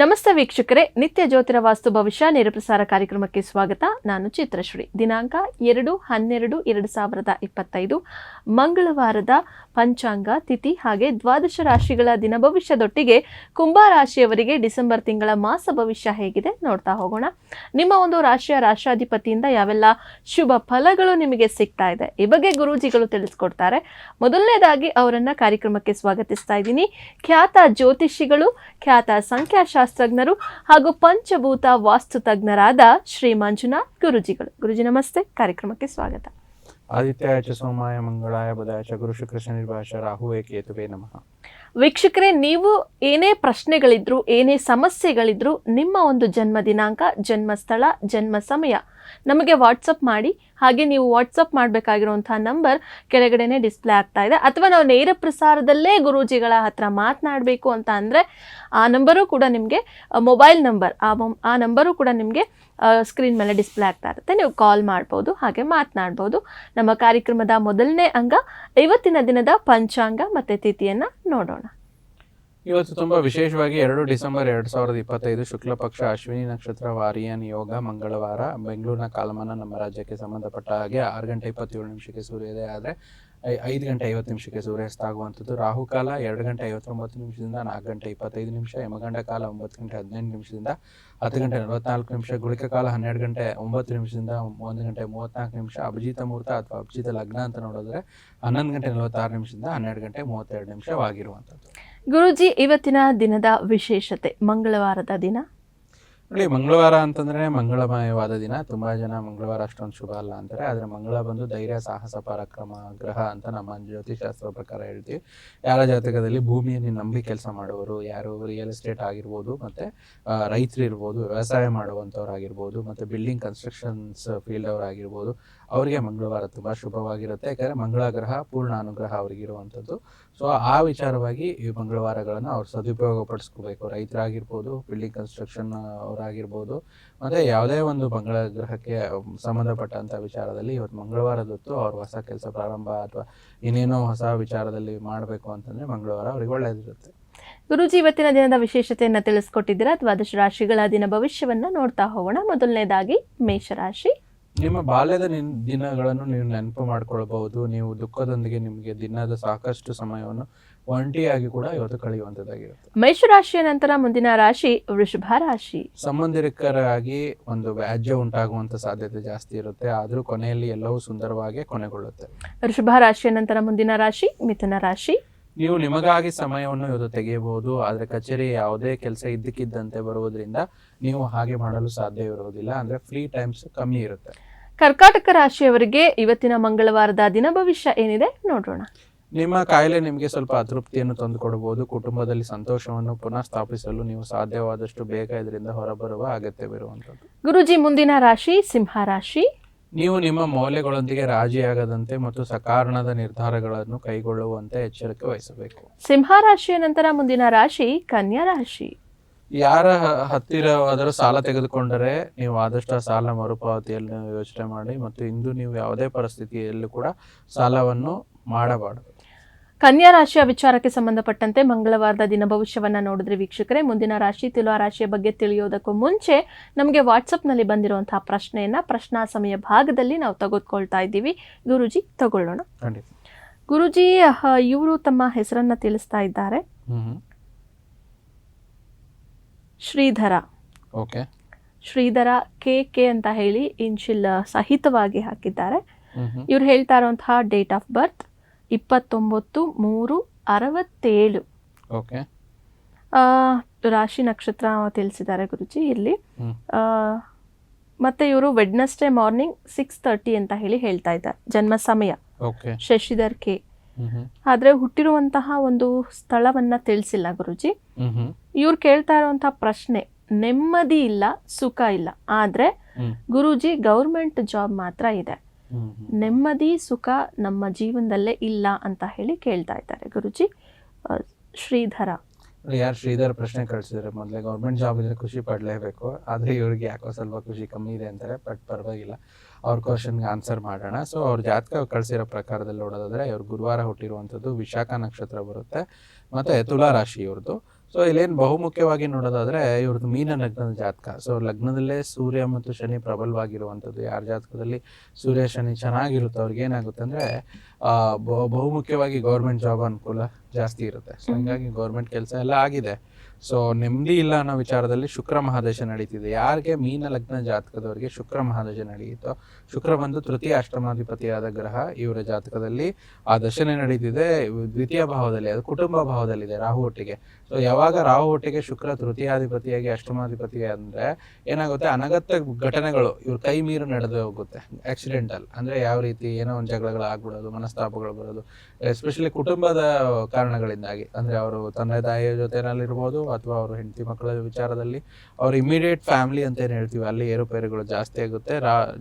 ನಮಸ್ತೆ ವೀಕ್ಷಕರೇ, ನಿತ್ಯ ಜ್ಯೋತಿರ ವಾಸ್ತು ಭವಿಷ್ಯ ನೇರಪ್ರಸಾರ ಕಾರ್ಯಕ್ರಮಕ್ಕೆ ಸ್ವಾಗತ. ನಾನು ಚಿತ್ರಶ್ರೀ. ದಿನಾಂಕ 2/12/2025 ಮಂಗಳವಾರದ ಪಂಚಾಂಗ ತಿಥಿ ಹಾಗೆ ದ್ವಾದಶ ರಾಶಿಗಳ ದಿನ ಭವಿಷ್ಯದೊಟ್ಟಿಗೆ ಕುಂಭ ರಾಶಿಯವರಿಗೆ ಡಿಸೆಂಬರ್ ತಿಂಗಳ ಮಾಸ ಭವಿಷ್ಯ ಹೇಗಿದೆ ನೋಡ್ತಾ ಹೋಗೋಣ. ನಿಮ್ಮ ಒಂದು ರಾಶಿಯ ರಾಶಾಧಿಪತಿಯಿಂದ ಯಾವೆಲ್ಲ ಶುಭ ಫಲಗಳು ನಿಮಗೆ ಸಿಗ್ತಾ ಇದೆ ಈ ಬಗ್ಗೆ ಗುರೂಜಿಗಳು ತಿಳಿಸ್ಕೊಡ್ತಾರೆ. ಮೊದಲನೇದಾಗಿ ಅವರನ್ನ ಕಾರ್ಯಕ್ರಮಕ್ಕೆ ಸ್ವಾಗತಿಸ್ತಾ ಇದ್ದೀನಿ. ಖ್ಯಾತ ಜ್ಯೋತಿಷಿಗಳು, ಖ್ಯಾತ ಸಂಖ್ಯಾಶಾಸ್ತ್ರಜ್ಞರು ಹಾಗೂ ಪಂಚಭೂತ ವಾಸ್ತು ತಜ್ಞರಾದ ಶ್ರೀ ಮಂಜುನಾಥ್ ಗುರುಜಿಗಳು. ಗುರುಜಿ ನಮಸ್ತೆ, ಕಾರ್ಯಕ್ರಮಕ್ಕೆ ಸ್ವಾಗತ. ಆದಿತ್ಯಾಯ ಚ ಸೋಮಾಯ ಮಂಗಳಾಯ ಬುಧಾಯ ಚ ಗುರು ಶುಕ್ರ ಶನಿರ್ಭಾಷ ರಾಹುವೇ ಕೇತುವೇ ನಮಃ. ವೀಕ್ಷಕರೇ, ನೀವು ಏನೇ ಪ್ರಶ್ನೆಗಳಿದ್ರು, ಏನೇ ಸಮಸ್ಯೆಗಳಿದ್ರು, ನಿಮ್ಮ ಒಂದು ಜನ್ಮ ದಿನಾಂಕ, ಜನ್ಮ ಸ್ಥಳ, ಜನ್ಮ ಸಮಯ ನಮಗೆ ವಾಟ್ಸಪ್ ಮಾಡಿ. ಹಾಗೆ ನೀವು ವಾಟ್ಸಪ್ ಮಾಡಬೇಕಾಗಿರುವಂತಹ ನಂಬರ್ ಕೆಳಗಡೆನೆ ಡಿಸ್ಪ್ಲೇ ಆಗ್ತಾ ಇದೆ. ಅಥವಾ ನಾವು ನೇರ ಪ್ರಸಾರದಲ್ಲೇ ಗುರೂಜಿಗಳ ಹತ್ರ ಮಾತನಾಡಬೇಕು ಅಂತ ಅಂದರೆ ಆ ನಂಬರು ಕೂಡ ನಿಮಗೆ, ಮೊಬೈಲ್ ನಂಬರ್, ಆ ನಂಬರು ಕೂಡ ನಿಮಗೆ ಸ್ಕ್ರೀನ್ ಮೇಲೆ ಡಿಸ್ಪ್ಲೇ ಆಗ್ತಾ ಇರುತ್ತೆ. ನೀವು ಕಾಲ್ ಮಾಡ್ಬೋದು, ಹಾಗೆ ಮಾತನಾಡ್ಬೋದು. ನಮ್ಮ ಕಾರ್ಯಕ್ರಮದ ಮೊದಲನೇ ಅಂಗ ಇವತ್ತಿನ ದಿನದ ಪಂಚಾಂಗ ಮತ್ತು ತಿಥಿಯನ್ನು ನೋಡೋಣ. ಇವತ್ತು ತುಂಬಾ ವಿಶೇಷವಾಗಿ 2 ಡಿಸೆಂಬರ್ 2025 ಶುಕ್ಲ ಪಕ್ಷ ಅಶ್ವಿನಿ ನಕ್ಷತ್ರ ವಾರಿಯನ್ ಯೋಗ ಮಂಗಳವಾರ. ಬೆಂಗಳೂರಿನ ಕಾಲಮಾನ ನಮ್ಮ ರಾಜ್ಯಕ್ಕೆ ಸಂಬಂಧಪಟ್ಟ ಹಾಗೆ 6:27 ಸೂರ್ಯೋದಯ ಆದರೆ 5:50 ಸೂರ್ಯಾಸ್ತ ಆಗುವಂಥದ್ದು. ರಾಹುಕಾಲ 2:59 4:25, ಯಮಗಂಡ ಕಾಲ 9:15 10:44, ಗುಳಿಕ ಕಾಲ 12:09 1:34, ಅಭಿಜಿತ ಮುಹೂರ್ತ ಅಥವಾ ಅಭಿಜಿತ ಲಗ್ನ ಅಂತ ನೋಡಿದ್ರೆ 11:46 12:32 ಆಗಿರುವಂಥದ್ದು. ಗುರೂಜಿ, ಇವತ್ತಿನ ದಿನದ ವಿಶೇಷತೆ, ಮಂಗಳವಾರದ ದಿನ. ನೋಡಿ, ಮಂಗಳವಾರ ಅಂತಂದ್ರೆ ಮಂಗಳಮಯವಾದ ದಿನ. ತುಂಬಾ ಜನ ಮಂಗಳವಾರ ಅಷ್ಟೊಂದು ಶುಭ ಅಲ್ಲ ಅಂತಾರೆ. ಆದ್ರೆ ಮಂಗಳ ಬಂದು ಧೈರ್ಯ, ಸಾಹಸ, ಪರಾಕ್ರಮ ಗ್ರಹ ಅಂತ ನಮ್ಮ ಜ್ಯೋತಿಷಾಸ್ತ್ರ ಪ್ರಕಾರ ಹೇಳ್ತೀವಿ. ಯಾರ ಜಾತಕದಲ್ಲಿ ಭೂಮಿಯನ್ನು ನಂಬಿ ಕೆಲಸ ಮಾಡುವವರು, ಯಾರು ರಿಯಲ್ ಎಸ್ಟೇಟ್ ಆಗಿರ್ಬೋದು, ಮತ್ತೆ ರೈತರು ಇರ್ಬೋದು, ವ್ಯವಸಾಯ ಮಾಡುವಂಥವ್ರಾಗಿರ್ಬೋದು, ಮತ್ತೆ ಬಿಲ್ಡಿಂಗ್ ಕನ್ಸ್ಟ್ರಕ್ಷನ್ಸ್ ಫೀಲ್ಡ್ ಅವರಾಗಿರ್ಬೋದು, ಅವರಿಗೆ ಮಂಗಳವಾರ ತುಂಬಾ ಶುಭವಾಗಿರುತ್ತೆ. ಯಾಕಂದ್ರೆ ಮಂಗಳ ಗ್ರಹ ಪೂರ್ಣ ಅನುಗ್ರಹ ಅವ್ರಿಗಿರುವಂಥದ್ದು. ಸೊ ಆ ವಿಚಾರವಾಗಿ ಈ ಮಂಗಳವಾರಗಳನ್ನು ಅವ್ರು ಸದುಪಯೋಗ ಪಡಿಸ್ಕೋಬೇಕು. ರೈತರಾಗಿರ್ಬೋದು, ಬಿಲ್ಡಿಂಗ್ ಕನ್ಸ್ಟ್ರಕ್ಷನ್ ಅವರಾಗಿರ್ಬೋದು, ಮತ್ತೆ ಯಾವುದೇ ಒಂದು ಮಂಗಳ ಗ್ರಹಕ್ಕೆ ಸಂಬಂಧಪಟ್ಟಂತ ವಿಚಾರದಲ್ಲಿ ಇವತ್ತು ಮಂಗಳವಾರದೊತ್ತು ಅವ್ರ ಹೊಸ ಕೆಲಸ ಪ್ರಾರಂಭ ಅಥವಾ ಇನ್ನೇನೋ ಹೊಸ ವಿಚಾರದಲ್ಲಿ ಮಾಡಬೇಕು ಅಂತಂದ್ರೆ ಮಂಗಳವಾರ ಅವ್ರಿಗೆ ಒಳ್ಳೆಯದಿರುತ್ತೆ. ಗುರೂಜಿ, ಇವತ್ತಿನ ದಿನದ ವಿಶೇಷತೆಯನ್ನ ತಿಳಿಸ್ಕೊಟ್ಟಿದ್ದೀರಾ. ದ್ವಾದಶ ರಾಶಿಗಳ ದಿನ ಭವಿಷ್ಯವನ್ನ ನೋಡ್ತಾ ಹೋಗೋಣ. ಮೊದಲನೇದಾಗಿ ಮೇಷರಾಶಿ. ನಿಮ್ಮ ಬಾಲ್ಯದ ದಿನಗಳನ್ನು ನೀವು ನೆನಪು ಮಾಡ್ಕೊಳ್ಬಹುದು. ನೀವು ದುಃಖದೊಂದಿಗೆ ನಿಮಗೆ ದಿನದ ಸಾಕಷ್ಟು ಸಮಯವನ್ನು ಒಂಟಿಯಾಗಿ ಕೂಡ ಇವತ್ತು ಕಳೆಯುವಂತದ್ದಾಗಿರುತ್ತೆ. ಮೇಷರಾಶಿಯ ನಂತರ ಮುಂದಿನ ರಾಶಿ ವೃಷಭ ರಾಶಿ. ಸಂಬಂಧಿಕರಾಗಿ ಒಂದು ವ್ಯಾಜ್ಯ ಉಂಟಾಗುವಂತ ಸಾಧ್ಯತೆ ಜಾಸ್ತಿ ಇರುತ್ತೆ. ಆದ್ರೂ ಕೊನೆಯಲ್ಲಿ ಎಲ್ಲವೂ ಸುಂದರವಾಗಿ ಕೊನೆಗೊಳ್ಳುತ್ತೆ. ವೃಷಭ ರಾಶಿಯ ನಂತರ ಮುಂದಿನ ರಾಶಿ ಮಿಥುನ ರಾಶಿ. ನೀವು ನಿಮಗಾಗಿ ಸಮಯವನ್ನು ಇವತ್ತು ತೆಗೆಯಬಹುದು. ಆದ್ರೆ ಕಚೇರಿ ಯಾವುದೇ ಕೆಲಸ ಇದ್ದಕ್ಕಿದ್ದಂತೆ ಬರುವುದರಿಂದ ನೀವು ಹಾಗೆ ಮಾಡಲು ಸಾಧ್ಯ ಇರುವುದಿಲ್ಲ. ಅಂದ್ರೆ ಫ್ರೀ ಟೈಮ್ಸ್ ಕಮ್ಮಿ ಇರುತ್ತೆ. ಕರ್ಕಾಟಕ ರಾಶಿಯವರಿಗೆ ಇವತ್ತಿನ ಮಂಗಳವಾರದ ದಿನ ಭವಿಷ್ಯ ಏನಿದೆ ನೋಡೋಣ. ನಿಮ್ಮ ಕಾಯಿಲೆ ನಿಮಗೆ ಸ್ವಲ್ಪ ಅತೃಪ್ತಿಯನ್ನು ತಂದುಕೊಡಬಹುದು. ಕುಟುಂಬದಲ್ಲಿ ಸಂತೋಷವನ್ನು ಪುನಃ ಸ್ಥಾಪಿಸಲು ನೀವು ಸಾಧ್ಯವಾದಷ್ಟು ಬೇಗ ಇದರಿಂದ ಹೊರಬರುವ ಅಗತ್ಯವಿರುವಂಥದ್ದು. ಗುರುಜಿ, ಮುಂದಿನ ರಾಶಿ ಸಿಂಹ ರಾಶಿ. ನೀವು ನಿಮ್ಮ ಮೌಲ್ಯಗಳೊಂದಿಗೆ ರಾಜಿಯಾಗದಂತೆ ಮತ್ತು ಸಕಾರಣದ ನಿರ್ಧಾರಗಳನ್ನು ಕೈಗೊಳ್ಳುವಂತೆ ಎಚ್ಚರಿಕೆ ವಹಿಸಬೇಕು. ಸಿಂಹ ರಾಶಿಯ ನಂತರ ಮುಂದಿನ ರಾಶಿ ಕನ್ಯಾ ರಾಶಿ. ಯಾರ ಹತ್ತಿರ ಅದರ ಸಾಲ ತೆಗೆದುಕೊಂಡರೆ ನೀವು ಆದಷ್ಟು ಆ ಸಾಲ ಮರುಪಾವತಿಯಲ್ಲಿ ಯೋಚನೆ ಮಾಡಿ. ಮತ್ತು ಇಂದು ನೀವು ಯಾವುದೇ ಪರಿಸ್ಥಿತಿಯಲ್ಲೂ ಕೂಡ ಸಾಲವನ್ನು ಮಾಡಬಾರದು. ಕನ್ಯಾ ರಾಶಿಯ ವಿಚಾರಕ್ಕೆ ಸಂಬಂಧಪಟ್ಟಂತೆ ಮಂಗಳವಾರದ ದಿನ ಭವಿಷ್ಯವನ್ನ ನೋಡಿದ್ರೆ ವೀಕ್ಷಕರೇ, ಮುಂದಿನ ರಾಶಿ ತುಲಾ ರಾಶಿಯ ಬಗ್ಗೆ ತಿಳಿಯೋದಕ್ಕೂ ಮುಂಚೆ ನಮಗೆ ವಾಟ್ಸಪ್ನಲ್ಲಿ ಬಂದಿರುವಂತಹ ಪ್ರಶ್ನೆಯನ್ನ ಪ್ರಶ್ನಾ ಸಮಯ ಭಾಗದಲ್ಲಿ ನಾವು ತೆಗೆದುಕೊಳ್ತಾ ಇದ್ದೀವಿ. ಗುರುಜಿ, ತಗೊಳ್ಳೋಣ. ಗುರುಜಿ, ಇವರು ತಮ್ಮ ಹೆಸರನ್ನ ತಿಳಿಸ್ತಾ ಇದ್ದಾರೆ. ಶ್ರೀಧರ. ಓಕೆ. ಶ್ರೀಧರ ಕೆ ಅಂತ ಹೇಳಿ ಇನ್ಶಿಲ್ ಸಹಿತವಾಗಿ ಹಾಕಿದ್ದಾರೆ. ಇವ್ರು ಹೇಳ್ತಾ ಇರುವಂತಹ ಡೇಟ್ ಆಫ್ ಬರ್ತ್ 29/3/67. ಓಕೆ. ರಾಶಿ ನಕ್ಷತ್ರ ತಿಳಿಸಿದ್ದಾರೆ ಗುರುಜಿ ಇಲ್ಲಿ. ಮತ್ತೆ ಇವರು ವೆಡ್ನೆಸ್ಡೇ ಮಾರ್ನಿಂಗ್ 6:30 ಅಂತ ಹೇಳಿ ಹೇಳ್ತಾ ಇದ್ದಾರೆ ಜನ್ಮ ಸಮಯ. ಶಶಿಧರ್ ಕೆ. ಆದ್ರೆ ಹುಟ್ಟಿರುವಂತಹ ಒಂದು ಸ್ಥಳವನ್ನ ತಿಳಿಸಿಲ್ಲ ಗುರುಜಿ. ಇವ್ರು ಕೇಳ್ತಾ ಇರುವಂತಹ ಪ್ರಶ್ನೆ, ನೆಮ್ಮದಿ ಇಲ್ಲ, ಸುಖ ಇಲ್ಲ, ಆದ್ರೆ ಗುರುಜಿ ಗೌರ್ಮೆಂಟ್ ಜಾಬ್ ಮಾತ್ರ ಇದೆ, ನೆಮ್ಮದಿ ಸುಖ ನಮ್ಮ ಜೀವನದಲ್ಲೇ ಇಲ್ಲ ಅಂತ ಹೇಳಿ ಕೇಳ್ತಾ ಇದ್ದಾರೆ ಗುರುಜಿ. ಶ್ರೀಧರ. ಯಾರು ಶ್ರೀಧರ್ ಪ್ರಶ್ನೆ ಕಳಿಸಿದ್ರೆ, ಮೊದಲೇ ಗೌರ್ಮೆಂಟ್ ಜಾಬ್ ಇದ್ರೆ ಖುಷಿ ಪಡಲೇಬೇಕು. ಆದ್ರೆ ಇವ್ರಿಗೆ ಯಾಕೋ ಸ್ವಲ್ಪ ಖುಷಿ ಕಮ್ಮಿ ಇದೆ ಅಂತಾರೆ. ಬಟ್ ಪರವಾಗಿಲ್ಲ. ಅವ್ರ ಕ್ವಶನ್ಗೆ ಆನ್ಸರ್ ಮಾಡೋಣ. ಸೊ ಅವ್ರ ಜಾತಕ ಕಳಿಸಿರೋ ಪ್ರಕಾರದಲ್ಲಿ ನೋಡೋದಾದ್ರೆ ಇವ್ರು ಗುರುವಾರ ಹುಟ್ಟಿರುವಂಥದ್ದು, ವಿಶಾಖ ನಕ್ಷತ್ರ ಬರುತ್ತೆ, ಮತ್ತೆ ತುಲಾ ರಾಶಿ ಇವ್ರದ್ದು. ಸೊ ಇಲ್ಲೇನು ಬಹುಮುಖ್ಯವಾಗಿ ನೋಡೋದಾದ್ರೆ ಇವ್ರದ್ದು ಮೀನ ಲಗ್ನದ ಜಾತಕ. ಸೊ ಲಗ್ನದಲ್ಲೇ ಸೂರ್ಯ ಮತ್ತು ಶನಿ ಪ್ರಬಲವಾಗಿರುವಂಥದ್ದು. ಯಾರ ಜಾತಕದಲ್ಲಿ ಸೂರ್ಯ ಶನಿ ಚೆನ್ನಾಗಿರುತ್ತೆ ಅವ್ರಿಗೆ ಏನಾಗುತ್ತೆ ಅಂದ್ರೆ ಬಹುಮುಖ್ಯವಾಗಿ ಗೌರ್ಮೆಂಟ್ ಜಾಬ್ ಅನುಕೂಲ ಜಾಸ್ತಿ ಇರುತ್ತೆ. ಸೊ ಹೀಗಾಗಿ ಗೌರ್ಮೆಂಟ್ ಕೆಲಸ ಎಲ್ಲ ಆಗಿದೆ. ಸೊ ನೆಮ್ಮದಿ ಇಲ್ಲ ಅನ್ನೋ ವಿಚಾರದಲ್ಲಿ ಶುಕ್ರ ಮಹಾದಶ ನಡೀತಿದೆ. ಯಾರಿಗೆ ಮೀನ ಲಗ್ನ ಜಾತಕದವರಿಗೆ ಶುಕ್ರ ಮಹಾದಶ ನಡೆಯುತ್ತೋ, ಶುಕ್ರ ಬಂದು ತೃತೀಯ ಅಷ್ಟಮಾಧಿಪತಿಯಾದ ಗ್ರಹ ಇವರ ಜಾತಕದಲ್ಲಿ ಆ ದಶನೆ ನಡೀತಿದೆ. ದ್ವಿತೀಯ ಭಾವದಲ್ಲಿ, ಅದು ಕುಟುಂಬ ಭಾವದಲ್ಲಿದೆ ರಾಹು ಒಟ್ಟಿಗೆ. ಸೊ ಯಾವಾಗ ರಾಹು ಒಟ್ಟಿಗೆ ಶುಕ್ರ ತೃತೀಯಾಧಿಪತಿಯಾಗಿ ಅಷ್ಟಮಾಧಿಪತಿ ಅಂದ್ರೆ ಏನಾಗುತ್ತೆ, ಅನಗತ್ಯ ಘಟನೆಗಳು ಇವ್ರ ಕೈ ಮೀರು ನಡೆದು ಹೋಗುತ್ತೆ. ಆಕ್ಸಿಡೆಂಟಲ್ ಅಂದ್ರೆ ಯಾವ ರೀತಿ ಏನೋ ಒಂದು ಜಗಳಗಳು ಆಗ್ಬಿಡೋದು, ಮನಸ್ತಾಪಗಳು ಬರೋದು, ಎಸ್ಪೆಷಲಿ ಕುಟುಂಬದ ಕಾರಣಗಳಿಂದಾಗಿ. ಅಂದ್ರೆ ಅವರು ತಂದೆ ತಾಯಿಯ ಜೊತೆನಲ್ಲಿರ್ಬೋದು ಅಥವಾ ಅವರು ಹೆಂಡತಿ ಮಕ್ಕಳ ವಿಚಾರದಲ್ಲಿ ಅವ್ರ ಇಮಿಡಿಯೇಟ್ ಫ್ಯಾಮಿಲಿ ಅಂತ ಏನ್ ಹೇಳ್ತೀವಿ ಅಲ್ಲಿ ಏರುಪೇರುಗಳು ಜಾಸ್ತಿ ಆಗುತ್ತೆ.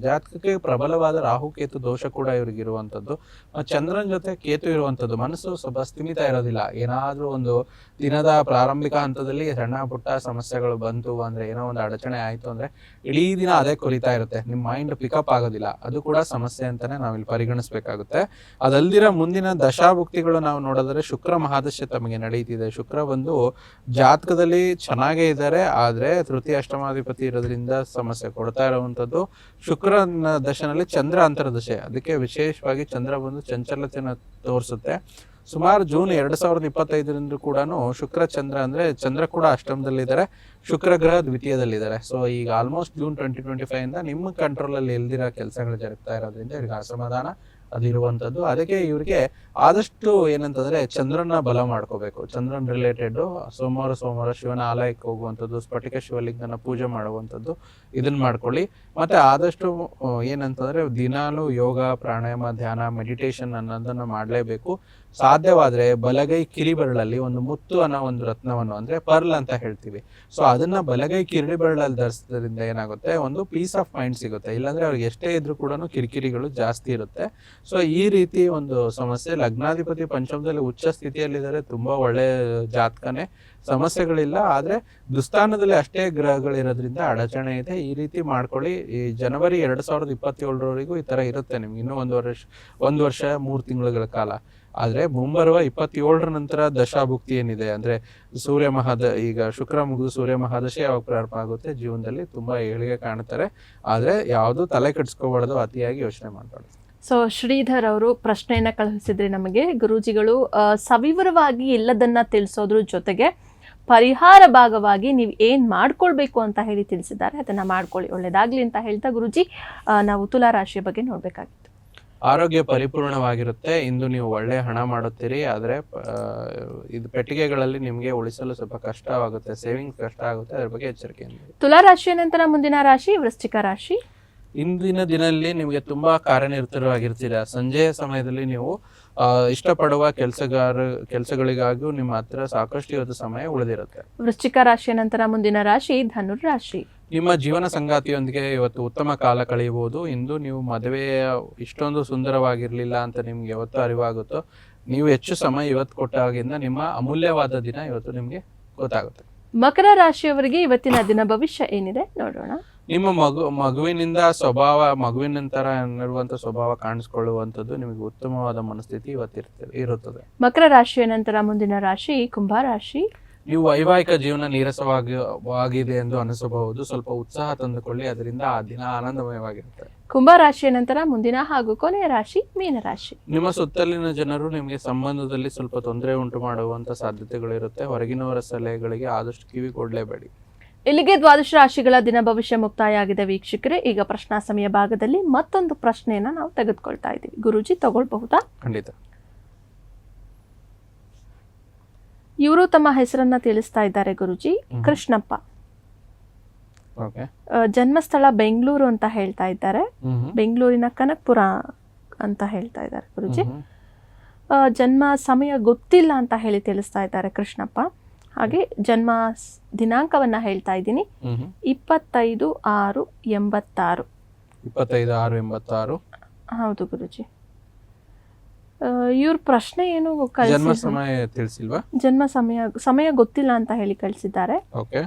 ಜಾತಕಕ್ಕೆ ಪ್ರಬಲವಾದ ರಾಹುಕೇತು ದೋಷ ಕೂಡ ಇವ್ರಿಗೆ ಇರುವಂತದ್ದು. ಚಂದ್ರನ್ ಜೊತೆ ಕೇತು ಇರುವಂತದ್ದು. ಮನಸ್ಸು ಸ್ವಲ್ಪ ಸ್ಥಿಮಿತ ಇರೋದಿಲ್ಲ. ಏನಾದ್ರೂ ಒಂದು ದಿನದ ಪ್ರಾರಂಭಿಕ ಹಂತದಲ್ಲಿ ಸಣ್ಣ ಪುಟ್ಟ ಸಮಸ್ಯೆಗಳು ಬಂತು ಅಂದ್ರೆ, ಏನೋ ಒಂದು ಅಡಚಣೆ ಆಯ್ತು ಅಂದ್ರೆ ಇಡೀ ದಿನ ಅದೇ ಕೊರಿತಾ ಇರುತ್ತೆ. ನಿಮ್ ಮೈಂಡ್ ಪಿಕಪ್ ಆಗೋದಿಲ್ಲ. ಅದು ಕೂಡ ಸಮಸ್ಯೆ ಅಂತಾನೆ ನಾವಿಲ್ಲಿ ಪರಿಗಣಿಸ್ಬೇಕಾಗುತ್ತೆ. ಅದಲ್ದಿರ ಮುಂದಿನ ದಶಾಭುಕ್ತಿಗಳು ನಾವು ನೋಡಿದ್ರೆ ಶುಕ್ರ ಮಹಾದಶೆ ತಮಗೆ ನಡೀತಿದೆ. ಶುಕ್ರ ಬಂದು ಜಾತಕದಲ್ಲಿ ಚೆನ್ನಾಗೇ ಇದ್ದಾರೆ, ಆದ್ರೆ ತೃತೀಯ ಅಷ್ಟಮಾಧಿಪತಿ ಇರೋದ್ರಿಂದ ಸಮಸ್ಯೆ ಕೊಡ್ತಾ ಇರುವಂತದ್ದು. ಶುಕ್ರನ ದಶನಲ್ಲಿ ಚಂದ್ರ ಅಂತರ್ದಶೆ, ಅದಕ್ಕೆ ವಿಶೇಷವಾಗಿ ಚಂದ್ರ ಬಂದು ಚಂಚಲತೆಯನ್ನು ತೋರಿಸುತ್ತೆ. ಸುಮಾರು ಜೂನ್ 2025 ಕೂಡ ಶುಕ್ರ ಚಂದ್ರ ಅಂದ್ರೆ ಚಂದ್ರ ಕೂಡ ಅಷ್ಟಮದಲ್ಲಿದ್ದಾರೆ, ಶುಕ್ರ ಗ್ರಹ ದ್ವಿತೀಯದಲ್ಲಿದ್ದಾರೆ. ಸೊ ಈಗ ಆಲ್ಮೋಸ್ಟ್ ಜೂನ್ 2025 ಇಂದ ನಿಮ್ಮ ಕಂಟ್ರೋಲ್ ಅಲ್ಲಿ ಇಲ್ದಿರೋ ಕೆಲಸಗಳು ಜರುಗ್ತಾ ಇರೋದ್ರಿಂದ ಇವ್ರಿಗೆ ಅಸಮಾಧಾನ ಅದಿರುವಂತದ್ದು. ಅದಕ್ಕೆ ಇವ್ರಿಗೆ ಆದಷ್ಟು ಏನಂತಂದ್ರೆ ಚಂದ್ರನ ಬಲ ಮಾಡ್ಕೋಬೇಕು. ಚಂದ್ರನ್ ರಿಲೇಟೆಡ್ ಸೋಮವಾರ ಶಿವನ ಆಲಯಕ್ಕೆ ಹೋಗುವಂಥದ್ದು, ಸ್ಫಟಿಕ ಶಿವಲಿಂಗನ ಪೂಜೆ ಮಾಡುವಂಥದ್ದು, ಇದನ್ನ ಮಾಡ್ಕೊಳ್ಳಿ. ಮತ್ತೆ ಆದಷ್ಟು ಏನಂತಂದ್ರೆ ದಿನಾಲು ಯೋಗ, ಪ್ರಾಣಾಯಾಮ, ಧ್ಯಾನ, ಮೆಡಿಟೇಷನ್ ಅನ್ನೋದನ್ನ ಮಾಡಲೇಬೇಕು. ಸಾಧ್ಯವಾದ್ರೆ ಬಲಗೈ ಕಿರಿಬೆರಳಲ್ಲಿ ಒಂದು ಮುತ್ತು ಅನ್ನೋ ಒಂದು ರತ್ನವನ್ನು, ಅಂದ್ರೆ ಪರ್ಲ್ ಅಂತ ಹೇಳ್ತೀವಿ, ಸೊ ಅದನ್ನ ಬಲಗೈ ಕಿರಿಬೆರಳಲ್ಲಿ ಧರಿಸೋದ್ರಿಂದ ಏನಾಗುತ್ತೆ, ಒಂದು ಪೀಸ್ ಆಫ್ ಮೈಂಡ್ ಸಿಗುತ್ತೆ. ಇಲ್ಲಾಂದ್ರೆ ಅವ್ರಿಗೆ ಎಷ್ಟೇ ಇದ್ರೂ ಕೂಡ ಕಿರಿಕಿರಿಗಳು ಜಾಸ್ತಿ ಇರುತ್ತೆ. ಸೊ ಈ ರೀತಿ ಒಂದು ಸಮಸ್ಯೆ. ಲಗ್ನಾಧಿಪತಿ ಪಂಚಮದಲ್ಲಿ ಉಚ್ಚ ಸ್ಥಿತಿಯಲ್ಲಿದ್ದಾರೆ, ತುಂಬಾ ಒಳ್ಳೆ ಜಾತಕನೇ, ಸಮಸ್ಯೆಗಳಿಲ್ಲ. ಆದ್ರೆ ದುಸ್ಥಾನದಲ್ಲಿ ಅಷ್ಟೇ ಗ್ರಹಗಳಿರೋದ್ರಿಂದ ಅಡಚಣೆ ಇದೆ. ಈ ರೀತಿ ಮಾಡ್ಕೊಳ್ಳಿ. ಈ ಜನವರಿ 2027ರವರೆಗೂ ಈ ತರ ಇರುತ್ತೆ ನಿಮ್ಗೆ. ಇನ್ನೂ ಒಂದು ವರ್ಷ 3 ತಿಂಗಳ ಕಾಲ. ಆದ್ರೆ ಮುಂಬರುವ 27ರ ನಂತರ ದಶಾಭುಕ್ತಿ ಏನಿದೆ ಅಂದ್ರೆ ಈಗ ಶುಕ್ರ ಮುಗಿದು ಸೂರ್ಯ ಮಹಾದಶೆ ಯಾವಾಗ ಪ್ರಾರಂಭ ಆಗುತ್ತೆ, ಜೀವನದಲ್ಲಿ ತುಂಬಾ ಏಳಿಗೆ ಕಾಣ್ತಾರೆ. ಆದ್ರೆ ಯಾವುದು ತಲೆ ಕೆಡಿಸ್ಕೋಬಾರ್ದು, ಅತಿಯಾಗಿ ಯೋಚನೆ ಮಾಡಬಾರ್ದು. ಸೊ ಶ್ರೀಧರ್ ಅವರು ಪ್ರಶ್ನೆಯನ್ನ ಕಳುಹಿಸಿದ್ರಿ ನಮಗೆ. ಗುರೂಜಿಗಳು ಸವಿವರವಾಗಿ ಎಲ್ಲದನ್ನ ತಿಳಿಸೋದ್ರ ಜೊತೆಗೆ ಪರಿಹಾರ ಭಾಗವಾಗಿ ನೀವು ಏನ್ ಮಾಡ್ಕೊಳ್ಬೇಕು ಅಂತ ಹೇಳಿ ತಿಳಿಸಿದ್ದಾರೆ. ಅದನ್ನ ಮಾಡ್ಕೊಳ್ಳಿ, ಒಳ್ಳೇದಾಗ್ಲಿ ಅಂತ ಹೇಳ್ತಾ ಗುರೂಜಿ ನಾವು ತುಲಾ ರಾಶಿಯ ಬಗ್ಗೆ ನೋಡ್ಬೇಕಾಗಿತ್ತು. ಆರೋಗ್ಯ ಪರಿಪೂರ್ಣವಾಗಿರುತ್ತೆ. ಇಂದು ನೀವು ಒಳ್ಳೆ ಹಣ ಮಾಡುತ್ತೀರಿ, ಆದ್ರೆ ಇದು ಪೆಟ್ಟಿಗೆಗಳಲ್ಲಿ ನಿಮ್ಗೆ ಉಳಿಸಲು ಸ್ವಲ್ಪ ಕಷ್ಟವಾಗುತ್ತೆ, ಸೇವಿಂಗ್ಸ್ ಕಷ್ಟ ಆಗುತ್ತೆ. ಅದ್ರ ಬಗ್ಗೆ ಎಚ್ಚರಿಕೆಯಿಂದ. ತುಲಾ ರಾಶಿಯ ನಂತರ ಮುಂದಿನ ರಾಶಿ ವೃಶ್ಚಿಕ ರಾಶಿ. ಇಂದಿನ ದಿನದಲ್ಲಿ ನಿಮಗೆ ತುಂಬಾ ಕಾರ್ಯನಿರತರಾಗಿರ್ತೀರಾ. ಸಂಜೆಯ ಸಮಯದಲ್ಲಿ ನೀವು ಇಷ್ಟಪಡುವ ಕೆಲಸಗಳಿಗಾಗಿಯೂ ನಿಮ್ಮ ಹತ್ರ ಸಾಕಷ್ಟು ಇವತ್ತು ಸಮಯ ಉಳಿದಿರುತ್ತೆ. ವೃಶ್ಚಿಕ ರಾಶಿಯ ನಂತರ ಮುಂದಿನ ರಾಶಿ ಧನುರ್ ರಾಶಿ. ನಿಮ್ಮ ಜೀವನ ಸಂಗಾತಿಯೊಂದಿಗೆ ಇವತ್ತು ಉತ್ತಮ ಕಾಲ ಕಳೆಯಬಹುದು. ಇಂದು ನೀವು ಮದುವೆ ಇಷ್ಟೊಂದು ಸುಂದರವಾಗಿರ್ಲಿಲ್ಲ ಅಂತ ನಿಮ್ಗೆ ಯಾವತ್ತು ಅರಿವಾಗುತ್ತೋ, ನೀವು ಹೆಚ್ಚು ಸಮಯ ಇವತ್ತು ಕೊಟ್ಟಾಗಿಂದ ನಿಮ್ಮ ಅಮೂಲ್ಯವಾದ ದಿನ ಇವತ್ತು ನಿಮ್ಗೆ ಗೊತ್ತಾಗುತ್ತೆ. ಮಕರ ರಾಶಿಯವರಿಗೆ ಇವತ್ತಿನ ದಿನ ಭವಿಷ್ಯ ಏನಿದೆ ನೋಡೋಣ. ನಿಮ್ಮ ಮಗುವಿನಿಂದ ಮಗುವಿನ ತರ ಇರುವಂತ ಸ್ವಭಾವ ಕಾಣಿಸ್ಕೊಳ್ಳುವಂಥದ್ದು ನಿಮಗೆ ಉತ್ತಮವಾದ ಮನಸ್ಥಿತಿ ಇರುತ್ತದೆ. ಮಕರ ರಾಶಿಯ ನಂತರ ಮುಂದಿನ ರಾಶಿ ಕುಂಭ ರಾಶಿ. ನೀವು ವೈವಾಹಿಕ ಜೀವನ ನೀರಸವಾಗಿದೆ ಎಂದು ಅನಿಸಬಹುದು. ಸ್ವಲ್ಪ ಉತ್ಸಾಹ ತಂದುಕೊಳ್ಳಿ, ಅದರಿಂದ ಆ ದಿನ ಆನಂದಮಯವಾಗಿರುತ್ತೆ. ಕುಂಭ ರಾಶಿಯ ನಂತರ ಮುಂದಿನ ಹಾಗೂ ಕೊನೆಯ ರಾಶಿ ಮೀನ ರಾಶಿ. ನಿಮ್ಮ ಸುತ್ತಲಿನ ಜನರು ನಿಮಗೆ ಸಂಬಂಧದಲ್ಲಿ ಸ್ವಲ್ಪ ತೊಂದರೆ ಉಂಟು ಮಾಡುವಂತ ಸಾಧ್ಯತೆಗಳಿರುತ್ತೆ. ಹೊರಗಿನವರ ಸಲಹೆಗಳಿಗೆ ಆದಷ್ಟು ಕಿವಿ ಕೊಡಲೇಬೇಡಿ. ಇಲ್ಲಿಗೆ ದ್ವಾದಶ ರಾಶಿಗಳ ದಿನ ಭವಿಷ್ಯ ಮುಕ್ತಾಯ ಆಗಿದೆ ವೀಕ್ಷಕರೇ. ಈಗ ಪ್ರಶ್ನಾ ಸಮಯ ಭಾಗದಲ್ಲಿ ಮತ್ತೊಂದು ಪ್ರಶ್ನೆಯನ್ನ ನಾವು ತೆಗೆದುಕೊಳ್ತಾ ಇದ್ದೀವಿ. ಗುರೂಜಿ ತಗೊಳ್ಬಹುದಾ? ಖಂಡಿತ. ಇವರು ತಮ್ಮ ಹೆಸರನ್ನ ತಿಳಿಸ್ತಾ ಇದ್ದಾರೆ ಗುರೂಜಿ. ಕೃಷ್ಣಪ್ಪ. ಜನ್ಮಸ್ಥಳ ಬೆಂಗಳೂರು ಅಂತ ಹೇಳ್ತಾ ಇದ್ದಾರೆ. ಬೆಂಗಳೂರಿನ ಕನಕಪುರ ಅಂತ ಹೇಳ್ತಾ ಇದ್ದಾರೆ ಗುರೂಜಿ. ಜನ್ಮ ಸಮಯ ಗೊತ್ತಿಲ್ಲ ಅಂತ ಹೇಳಿ ತಿಳಿಸ್ತಾ ಇದ್ದಾರೆ ಕೃಷ್ಣಪ್ಪ. ಹಾಗೆ ಜನ್ಮ ದಿನಾಂಕವನ್ನ ಹೇಳ್ತಾ ಇದ್ದೀನಿ, 25/6/86. 25/6/86. ಹೌದು ಗುರುಜಿ. ಇವ್ರ ಪ್ರಶ್ನೆ ಏನು ಜನ್ಮ ಸಮಯ ತಿಳಿಸಿಲ್ವಾ? ಜನ್ಮ ಸಮಯ ಗೊತ್ತಿಲ್ಲ ಅಂತ ಹೇಳಿ ಕಳಿಸಿದ್ದಾರೆ.